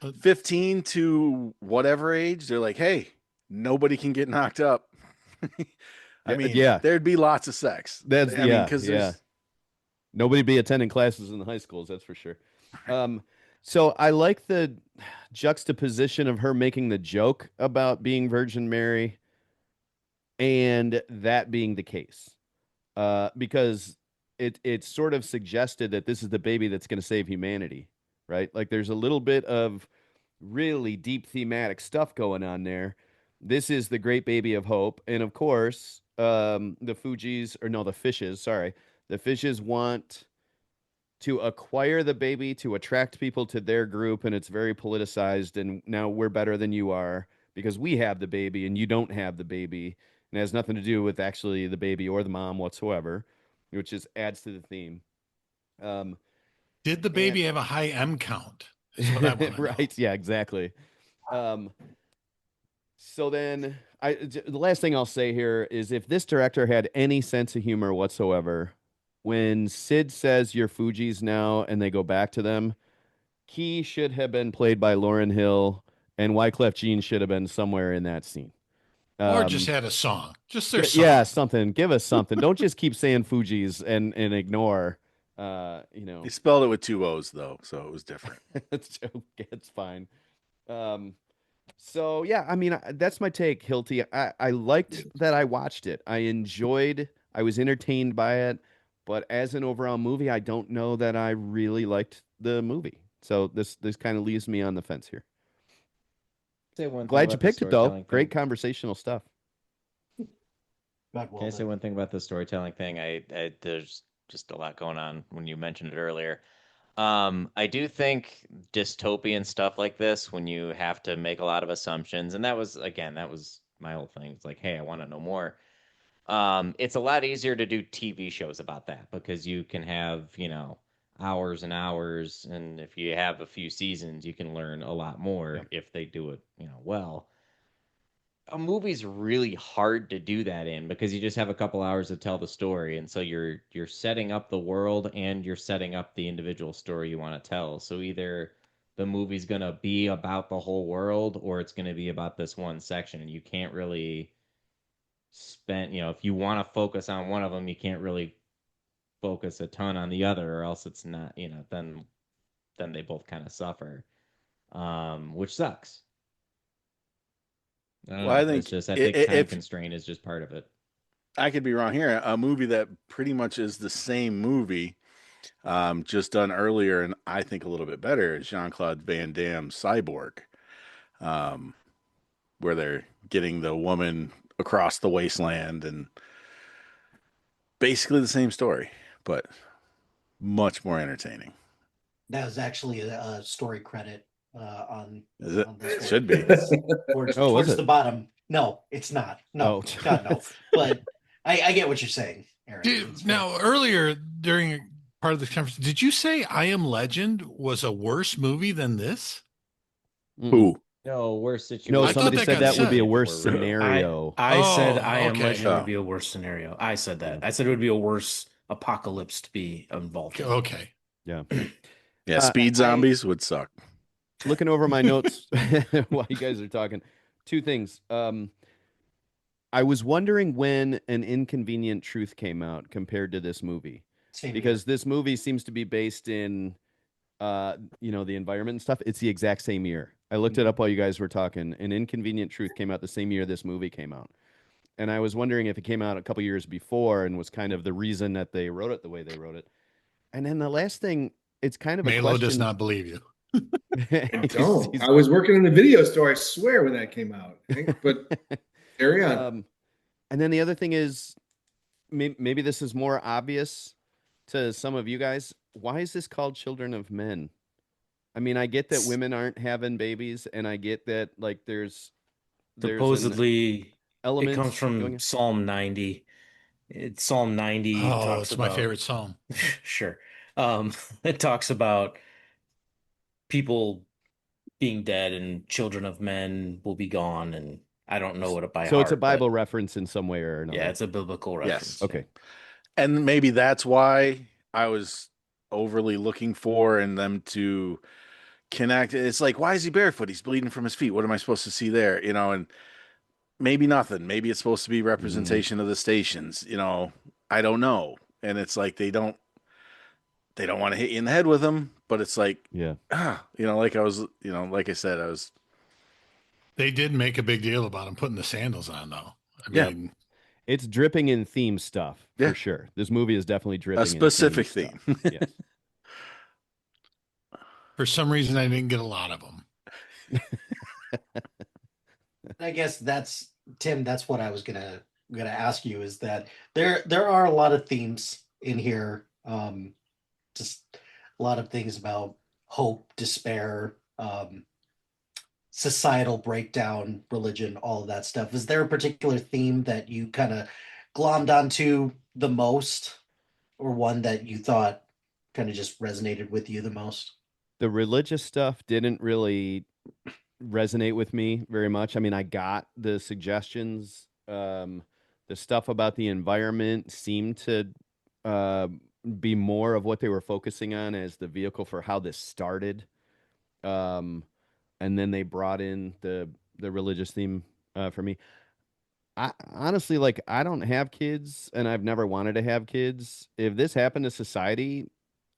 uh, 15 to whatever age, they're like, hey, nobody can get knocked up. I yeah, mean, yeah, there'd be lots of sex. that's I mean, yeah, because yeah. there's Nobody be attending classes in the high schools, that's for sure. Um, so I like the juxtaposition of her making the joke about being Virgin Mary and that being the case. Because it sort of suggested that this is the baby that's going to save humanity, right? Like there's a little bit of really deep thematic stuff going on there. This is the great baby of hope, and of course, the Fugees or no, the fishes. Sorry, the fishes want to acquire the baby to attract people to their group, and it's very politicized. And now we're better than you are because we have the baby and you don't have the baby, and it has nothing to do with actually the baby or the mom whatsoever, which just adds to the theme. Um, did the and baby have a high M count? Is what I want to know. right, yeah, exactly. Um, so then the last thing I'll say here is if this director had any sense of humor whatsoever, when Sid says you're Fuji's now and they go back to them, Key should have been played by Lauren Hill, and Wyclef Jean should have been somewhere in that scene. Or just Um, had a song. Just their yeah, song. something. Give us something. Don't just keep saying Fuji's and ignore. he spelled it with two O's though, so it was different. it's it's fine. Um, so yeah, I mean that's my take, Hilty. I liked that I watched it. I enjoyed. I was entertained by it, but as an overall movie, I don't know that I really liked the movie. So this kind of leaves me on the fence here. Say one thing Glad you about the picked it though. storytelling Great thing. conversational stuff. God, Can I say well, one thing about the storytelling thing? I there's just a lot going on when you mentioned it earlier. I do think dystopian stuff like this, when you have to make a lot of assumptions, and that was again, that was my whole thing. It's like, hey, I want to know more. It's a lot easier to do TV shows about that because you can have, hours and hours, and if you have a few seasons, you can learn a lot more Yep. if they do it, well. A movie's really hard to do that in because you just have a couple hours to tell the story, and so you're setting up the world and you're setting up the individual story you want to tell. So either the movie's gonna be about the whole world or it's gonna be about this one section, and you can't really spend, if you want to focus on one of them, you can't really focus a ton on the other, or else it's not, then they both kind of suffer, which sucks. I don't Well, I know. It's think just, I think time if constraint is just part of it. I could be wrong here, a movie that pretty much is the same movie, just done earlier and I think a little bit better is Jean-Claude Van Damme's Cyborg, um, where they're getting the woman across the wasteland and basically the same story, but much more entertaining. that was actually a story credit Is it? on this It one. should be. It's towards Oh, was towards it? the bottom. No, it's not. No, Oh. God, no. But I get what you're saying, Aaron. It's fair. Now, earlier during part of this conversation, did you say I Am Legend was a worse movie than this? Mm-mm. Who? No, worse situation. No, I thought somebody that said got that would be a said. worse Were real. scenario. I said Oh, I Am okay. Legend Oh. would be a worse scenario. I said that. I said it would be a worse apocalypse to be involved in. Okay. Yeah. Yeah, speed I zombies would suck. Looking over my notes while you guys are talking, two things. I was wondering when An Inconvenient Truth came out compared to this movie, same because here. this movie seems to be based in, the environment and stuff. It's the exact same year. I looked it up while you guys were talking. An Inconvenient Truth came out the same year this movie came out. And I was wondering if it came out a couple years before and was kind of the reason that they wrote it the way they wrote it. And then the last thing, it's kind of a Melo question. does not believe you. I don't. I was working in the video store, I swear, when that came out. But carry on. And then the other thing is, maybe this is more obvious to some of you guys. Why is this called Children of Men? I mean, I get that women aren't having babies, and I get that like there's an Supposedly, it element comes from going on. Psalm 90. It's Psalm 90 Oh, talks it's my about favorite psalm. sure. It talks about people being dead and children of men will be gone, and I don't know it by So heart. it's a but Bible reference in some way or another. yeah, it's a biblical reference. Yes. Okay. And maybe that's why I was overly looking for and them to connect. It's like, why is he barefoot? He's bleeding from his feet. What am I supposed to see there? And maybe nothing. Maybe it's supposed to be representation of the stations. I don't know. And it's like they don't want to hit you in the head with them, but it's like, Yeah. like I was, like I said, I was. They did make a big deal about him putting the sandals on, though. I Yeah. mean, It's dripping in theme stuff Yeah. for sure. This movie is definitely dripping A specific in theme. stuff. Yes. for some reason, I didn't get a lot of them. I guess that's Tim. That's what I was gonna ask you. Is that there are a lot of themes in here. Just a lot of things about hope, despair, societal breakdown, religion, all of that stuff. Is there a particular theme that you kind of glommed onto the most, or one that you thought kind of just resonated with you the most? The religious stuff didn't really resonate with me very much. I mean, I got the suggestions. The stuff about the environment seemed to uh, be more of what they were focusing on as the vehicle for how this started. And then they brought in the religious theme for me. I honestly, like, I don't have kids and I've never wanted to have kids. If this happened to society,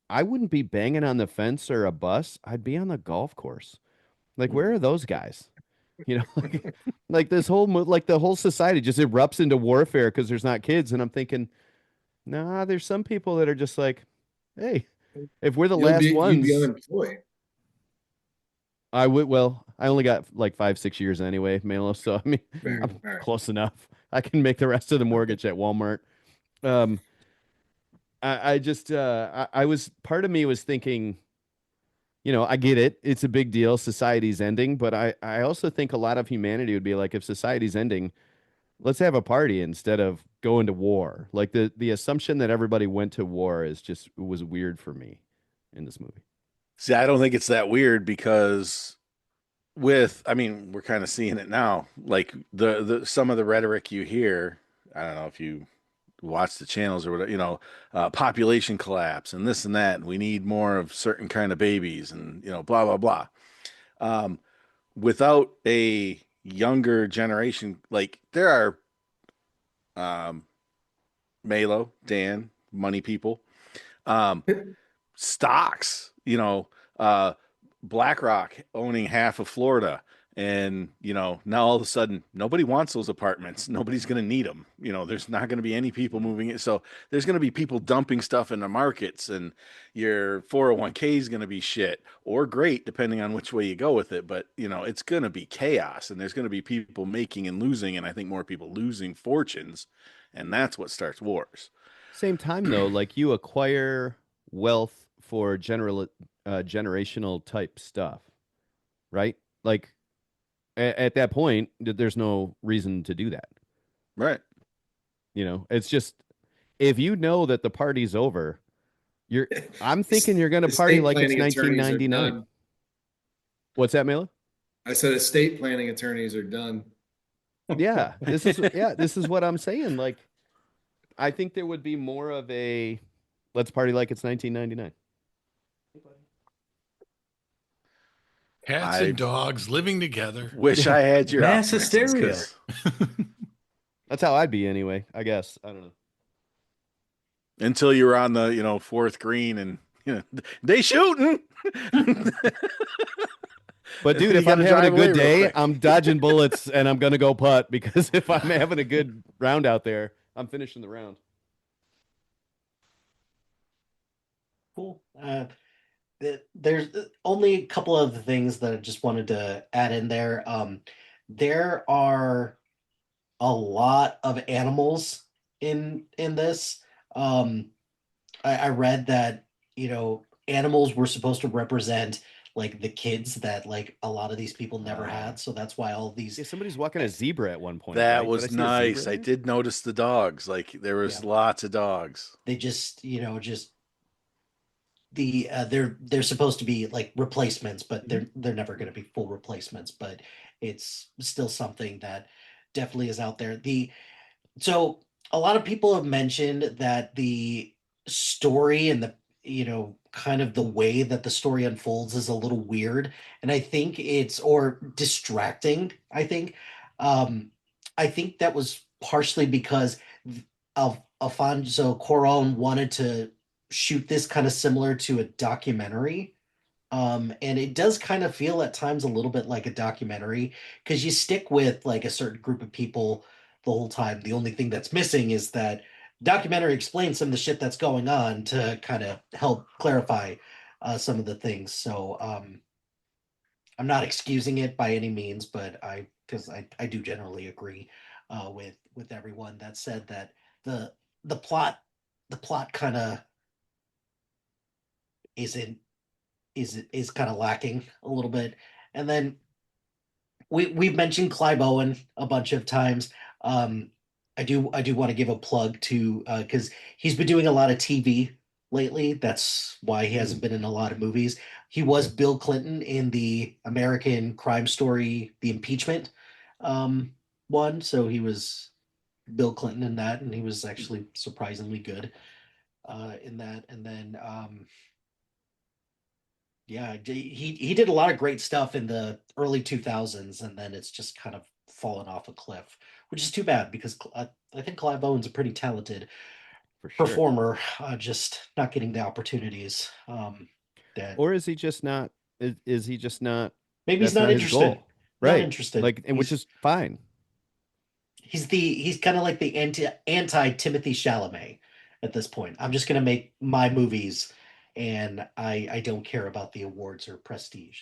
I wouldn't be banging on the fence or a bus. I'd be on the golf course. Like, where are those guys? Like this whole like the whole society just erupts into warfare because there's not kids. And I'm thinking, nah, there's some people that are just like, hey, if we're the last You'd ones, be unemployed. I would. Well, I only got like 5-6 years anyway, Melo. So I mean, Fair. I'm All right. close enough. I can make the rest of the mortgage at Walmart. Um, I just I was part of me was thinking, I get it. It's a big deal. Society's ending, but I also think a lot of humanity would be like, if society's ending, let's have a party instead of going to war. Like the assumption that everybody went to war was weird for me in this movie. See, I don't think it's that weird because I mean, we're kind of seeing it now. Like the some of the rhetoric you hear, I don't know if you watch the channels or whatever, population collapse and this and that, and we need more of certain kind of babies and, blah, blah, blah. Um, Without a younger generation, like there are, Malo, Dan, money people, um, stocks, BlackRock owning half of Florida. And, now all of a sudden, nobody wants those apartments. Nobody's going to need them. There's not going to be any people moving it. So there's going to be people dumping stuff in the markets, and your 401k is going to be shit or great, depending on which way you go with it. But, it's going to be chaos, and there's going to be people making and losing. And I think more people losing fortunes. And that's what starts wars. Same time though, like you acquire wealth for generational type stuff, right? Like at that point, there's no reason to do that. Right. It's just if you know that the party's over, I'm thinking you're going to party like it's 1999. What's that, Mela? I said estate planning attorneys are done. Yeah, this is what I'm saying. Like, I think there would be more of a let's party like it's 1999. Cats and dogs living together. Wish I had your mass hysteria. That's how I'd be anyway, I guess. I don't know. Until you were on the, fourth green and they shooting. But dude, if I'm having a good day, I'm dodging bullets and I'm gonna go putt, because if I'm having a good round out there, I'm finishing the round. Cool. There's only a couple of things that I just wanted to add in there. There are a lot of animals in this. I read that animals were supposed to represent like the kids that like a lot of these people never had, so that's why all these. Yeah, somebody's walking a zebra at one point. That right? was nice. I did notice the dogs. Like there was lots of dogs. They just they're supposed to be like replacements, but they're never going to be full replacements, but it's still something that definitely is out there. So a lot of people have mentioned that the story and the kind of the way that the story unfolds is a little weird, and I think it's or distracting. I think that was partially because of Alfonso Cuarón wanted to shoot this kind of similar to a documentary. And it does kind of feel at times a little bit like a documentary, because you stick with like a certain group of people the whole time. The only thing that's missing is that documentary explains some of the shit that's going on to kind of help clarify some of the things. So I'm not excusing it by any means, but because I do generally agree with everyone that said that the plot kind of is kind of lacking a little bit. And then we've mentioned Clive Owen a bunch of times. I do want to give a plug to because he's been doing a lot of TV lately. That's why he hasn't been in a lot of movies. He was Bill Clinton in the American Crime Story, The Impeachment one. So he was Bill Clinton in that, and he was actually surprisingly good in that. And then yeah, he did a lot of great stuff in the early 2000s, and then it's just kind of fallen off a cliff, which is too bad, because I think Clive Owen's a pretty talented performer, just not getting the opportunities. Or is he just not? Is he just not? Maybe he's not interested. Right. Not interested. Like, and which is fine. He's kind of like the anti Timothy Chalamet at this point. I'm just gonna make my movies, and I don't care about the awards or prestige.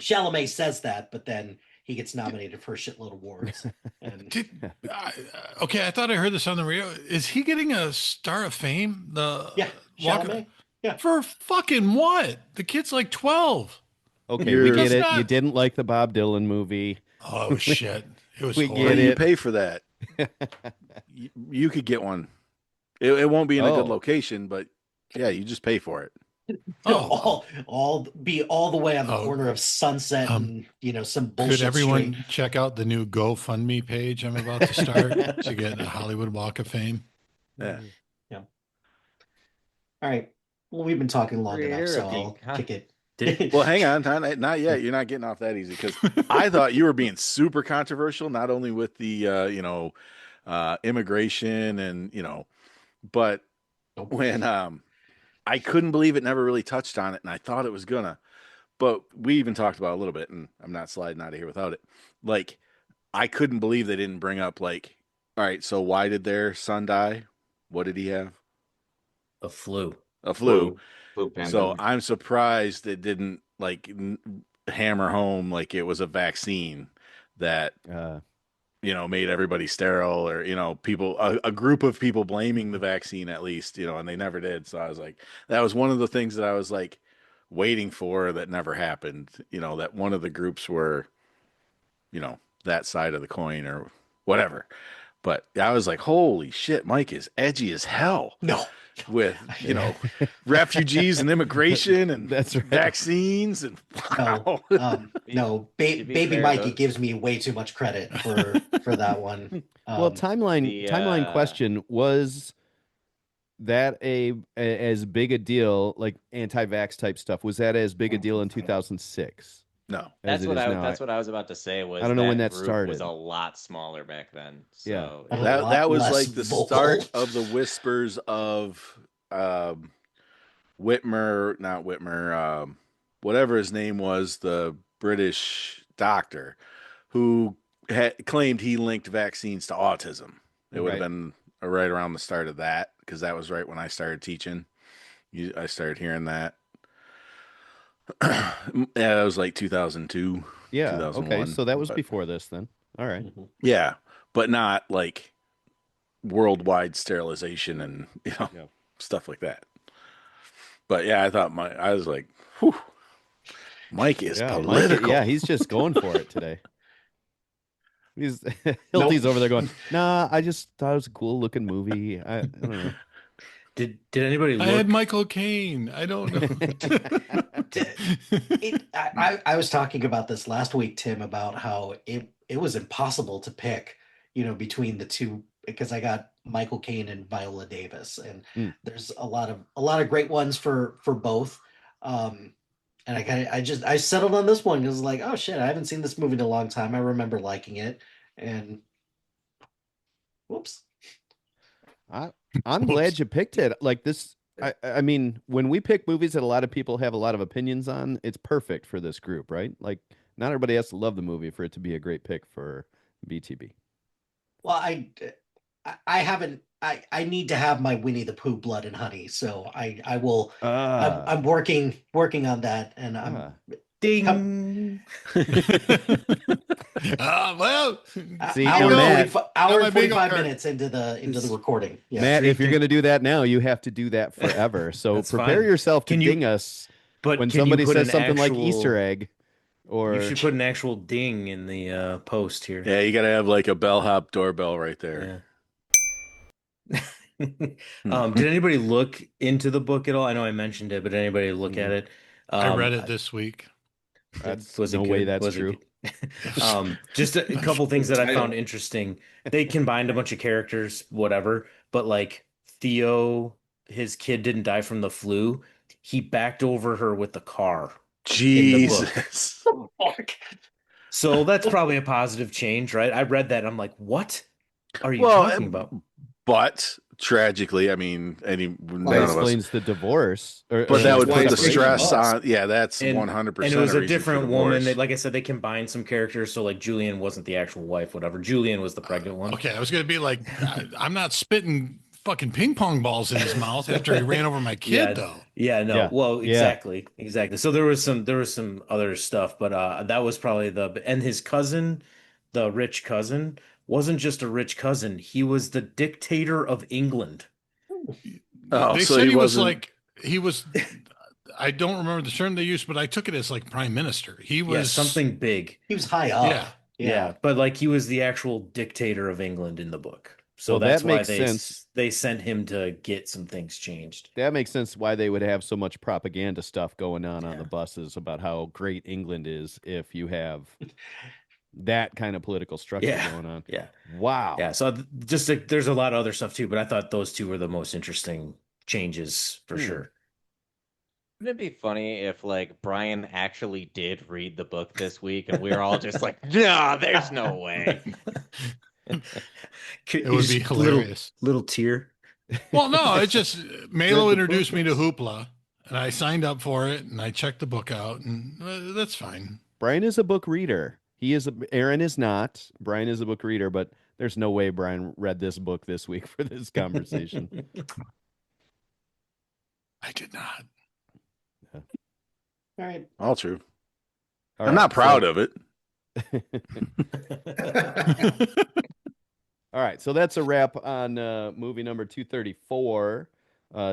Chalamet says that, but then he gets nominated for a shitload of awards. And Okay, I thought I heard this on the radio. Is he getting a Star of Fame? yeah, Chalamet. Yeah. For fucking what? The kid's like 12. Okay, we get That's it. You not- didn't like the Bob Dylan movie. Oh shit! It was We horrible. get you it. pay for that. You could get one. It won't be in a good Oh. location, but yeah, you just pay for it. Oh, all the way on the Oh. corner of Sunset and some bullshit. could everyone street. check out the new GoFundMe page I'm about to start to get a Hollywood Walk of Fame? Yeah. All right. Well, we've been talking long enough, so I'll kick it. Well, hang on, not yet. You're not getting off that easy because I thought you were being super controversial, not only with the immigration and but when I couldn't believe it never really touched on it, and I thought it was gonna, but we even talked about it a little bit, and I'm not sliding out of here without it. Like, I couldn't believe they didn't bring up like, all right, so why did their son die? What did he have? A flu. A flu. Flu So pandemic. I'm surprised it didn't like hammer home like it was a vaccine that made everybody sterile, or people a group of people blaming the vaccine at least, and they never did. So I was like, that was one of the things that I was like waiting for that never happened. That one of the groups were, that side of the coin or whatever. But I was like, holy shit, Mike is edgy as hell. No. With refugees and immigration and That's right. vaccines and wow. No, baby fair, Mikey though. gives me way too much credit for that one. Well, timeline question, was that as big a deal, like anti-vax type stuff? Was that as big a deal in 2006? No, That's what I was about to say. Was I don't know when that group started. Was a lot smaller back then. So Yeah. that was less like the vocal. start of the whispers of Whitmer, not Whitmer, whatever his name was, the British doctor who claimed he linked vaccines to autism. It would have been right around the start of that, because that was right when I started teaching. I started hearing that. Yeah, it was like 2002. Yeah. 2001, Okay. So that was but- before this then. All right. Yeah, but not like worldwide sterilization and stuff like that. But yeah, I was like, whew, Mike is political. He's just going for it today. Hilty's over there going, nah, I just thought it was a cool looking movie. I don't know. Did anybody look? I had Michael Caine. I don't know. I was talking about this last week, Tim, about how it was impossible to pick, between the two, because I got Michael Caine and Viola Davis, and there's a lot of great ones for both. And I settled on this one because like, oh shit, I haven't seen this movie in a long time. I remember liking it, and whoops. I'm glad you picked it. Like this, I mean, when we pick movies that a lot of people have a lot of opinions on, it's perfect for this group, right? Like, not everybody has to love the movie for it to be a great pick for BTB. Well, I haven't. I need to have my Winnie the Pooh blood and honey, so I will. I'm working on that, and I'm ding. Well, See, hour Matt, hour my and bingo 45 card. minutes into the recording. Yeah. Matt, if you're going to do that now, you have to do that forever. So That's prepare fine. yourself to Can you- ding us But when can you somebody put says an something like actual- Easter egg. Or You should put an actual ding in the post here. Yeah, you got to have like a bellhop doorbell right there. Yeah. Did anybody look into the book at all? I know I mentioned it, but did anybody look at it? I read it this week. That's Was it no way good? that's Was it true. good? Just a couple things that I found interesting. They combined a bunch of characters, whatever, but like Theo, his kid didn't die from the flu. He backed over her with the car. Jesus. So that's probably a positive change, right? I read that and I'm like, what are you Well, talking about? But tragically, I mean, That none of us. explains the divorce. But that would why put the it's breaking stress us. on. Yeah, that's And- 100%. And it was a reason for different woman. divorce. Like I said, they combined some characters. So like Julian wasn't the actual wife, whatever. Julian was the pregnant one. Okay, I was going to be like, I'm not spitting fucking ping pong balls in his mouth after he ran over my kid, Yeah, though. yeah, no. Yeah. Well, Yeah. exactly. So there was some other stuff, but that was probably and his cousin, the rich cousin, wasn't just a rich cousin. He was the dictator of England. Oh, They so said he he was wasn't- like he was. I don't remember the term they used, but I took it as like prime minister. He Yeah, was something big. He was high up. Yeah. Yeah, but like he was the actual dictator of England in the book. So Well, that's that why makes sense. they sent him to get some things changed. That makes sense why they would have so much propaganda stuff going on Yeah. the buses about how great England is if you have that kind of political structure Yeah. going on. Yeah. Wow. Yeah, so just there's a lot of other stuff too, but I thought those two were the most interesting changes for sure. Wouldn't it be funny if like Brian actually did read the book this week and we were all just like, no, there's no way. It would be hilarious. Little tear. Well, no, it's just Malo the introduced book me to is- Hoopla, and I signed up for it, and I checked the book out, and that's fine. Brian is a book reader. Aaron is not. Brian is a book reader, but there's no way Brian read this book this week for this conversation. I did not. All right. All true. All I'm right, not proud of it. All right, so that's a wrap on movie number 234,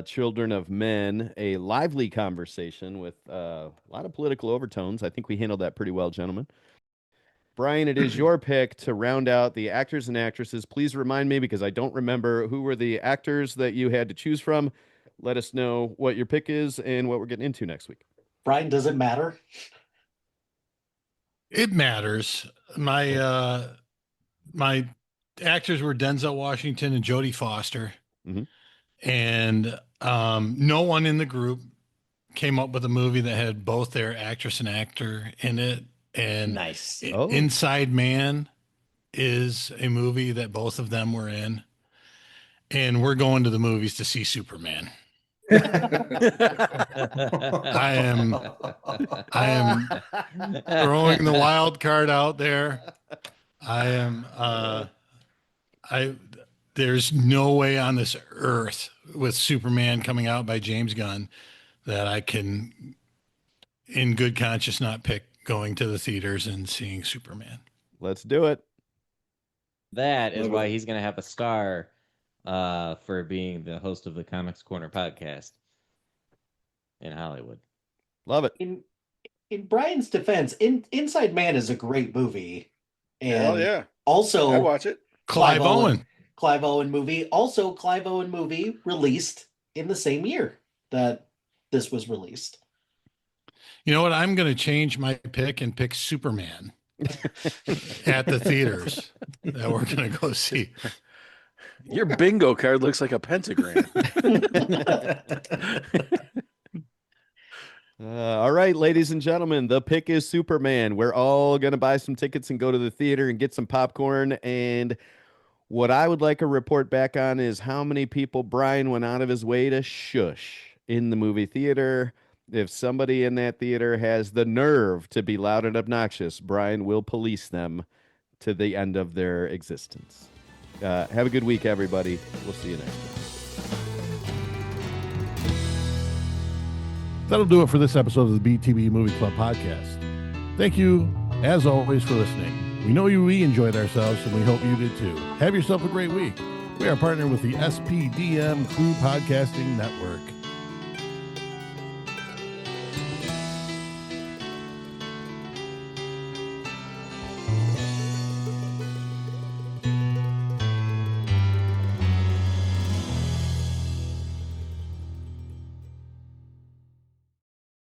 Children of Men, a lively conversation with a lot of political overtones. I think we handled that pretty well, gentlemen. Brian, it is your pick to round out the actors and actresses. Please remind me, because I don't remember who were the actors that you had to choose from. Let us know what your pick is and what we're getting into next week. Brian, does it matter? It matters. My actors were Denzel Washington and Jodie Foster, Mhm. and no one in the group came up with a movie that had both their actress and actor in it. And Nice. Oh. Inside Man is a movie that both of them were in, and we're going to the movies to see Superman. I am throwing the wild card out there. There's no way on this earth with Superman coming out by James Gunn that I can in good conscience not pick going to the theaters and seeing Superman. Let's do it. That is why he's going to have a star for being the host of the Comics Corner podcast in Hollywood. Love it. In Brian's defense, Inside Man is a great movie. And Hell yeah. also I watch it. Clive Owen. Clive Owen movie. Also, Clive Owen movie released in the same year that this was released. You know what? I'm going to change my pick and pick Superman at the theaters that we're going to go see. Your bingo card looks like a pentagram. All right, ladies and gentlemen, the pick is Superman. We're all going to buy some tickets and go to the theater and get some popcorn. And what I would like a report back on is how many people Brian went out of his way to shush in the movie theater. If somebody in that theater has the nerve to be loud and obnoxious, Brian will police them to the end of their existence. Have a good week, everybody. We'll see you next time. That'll do it for this episode of the BTB Movie Club podcast. Thank you, as always, for listening. We know we enjoyed ourselves, and we hope you did too. Have yourself a great week. We are partnered with the SPDM Crew Podcasting Network.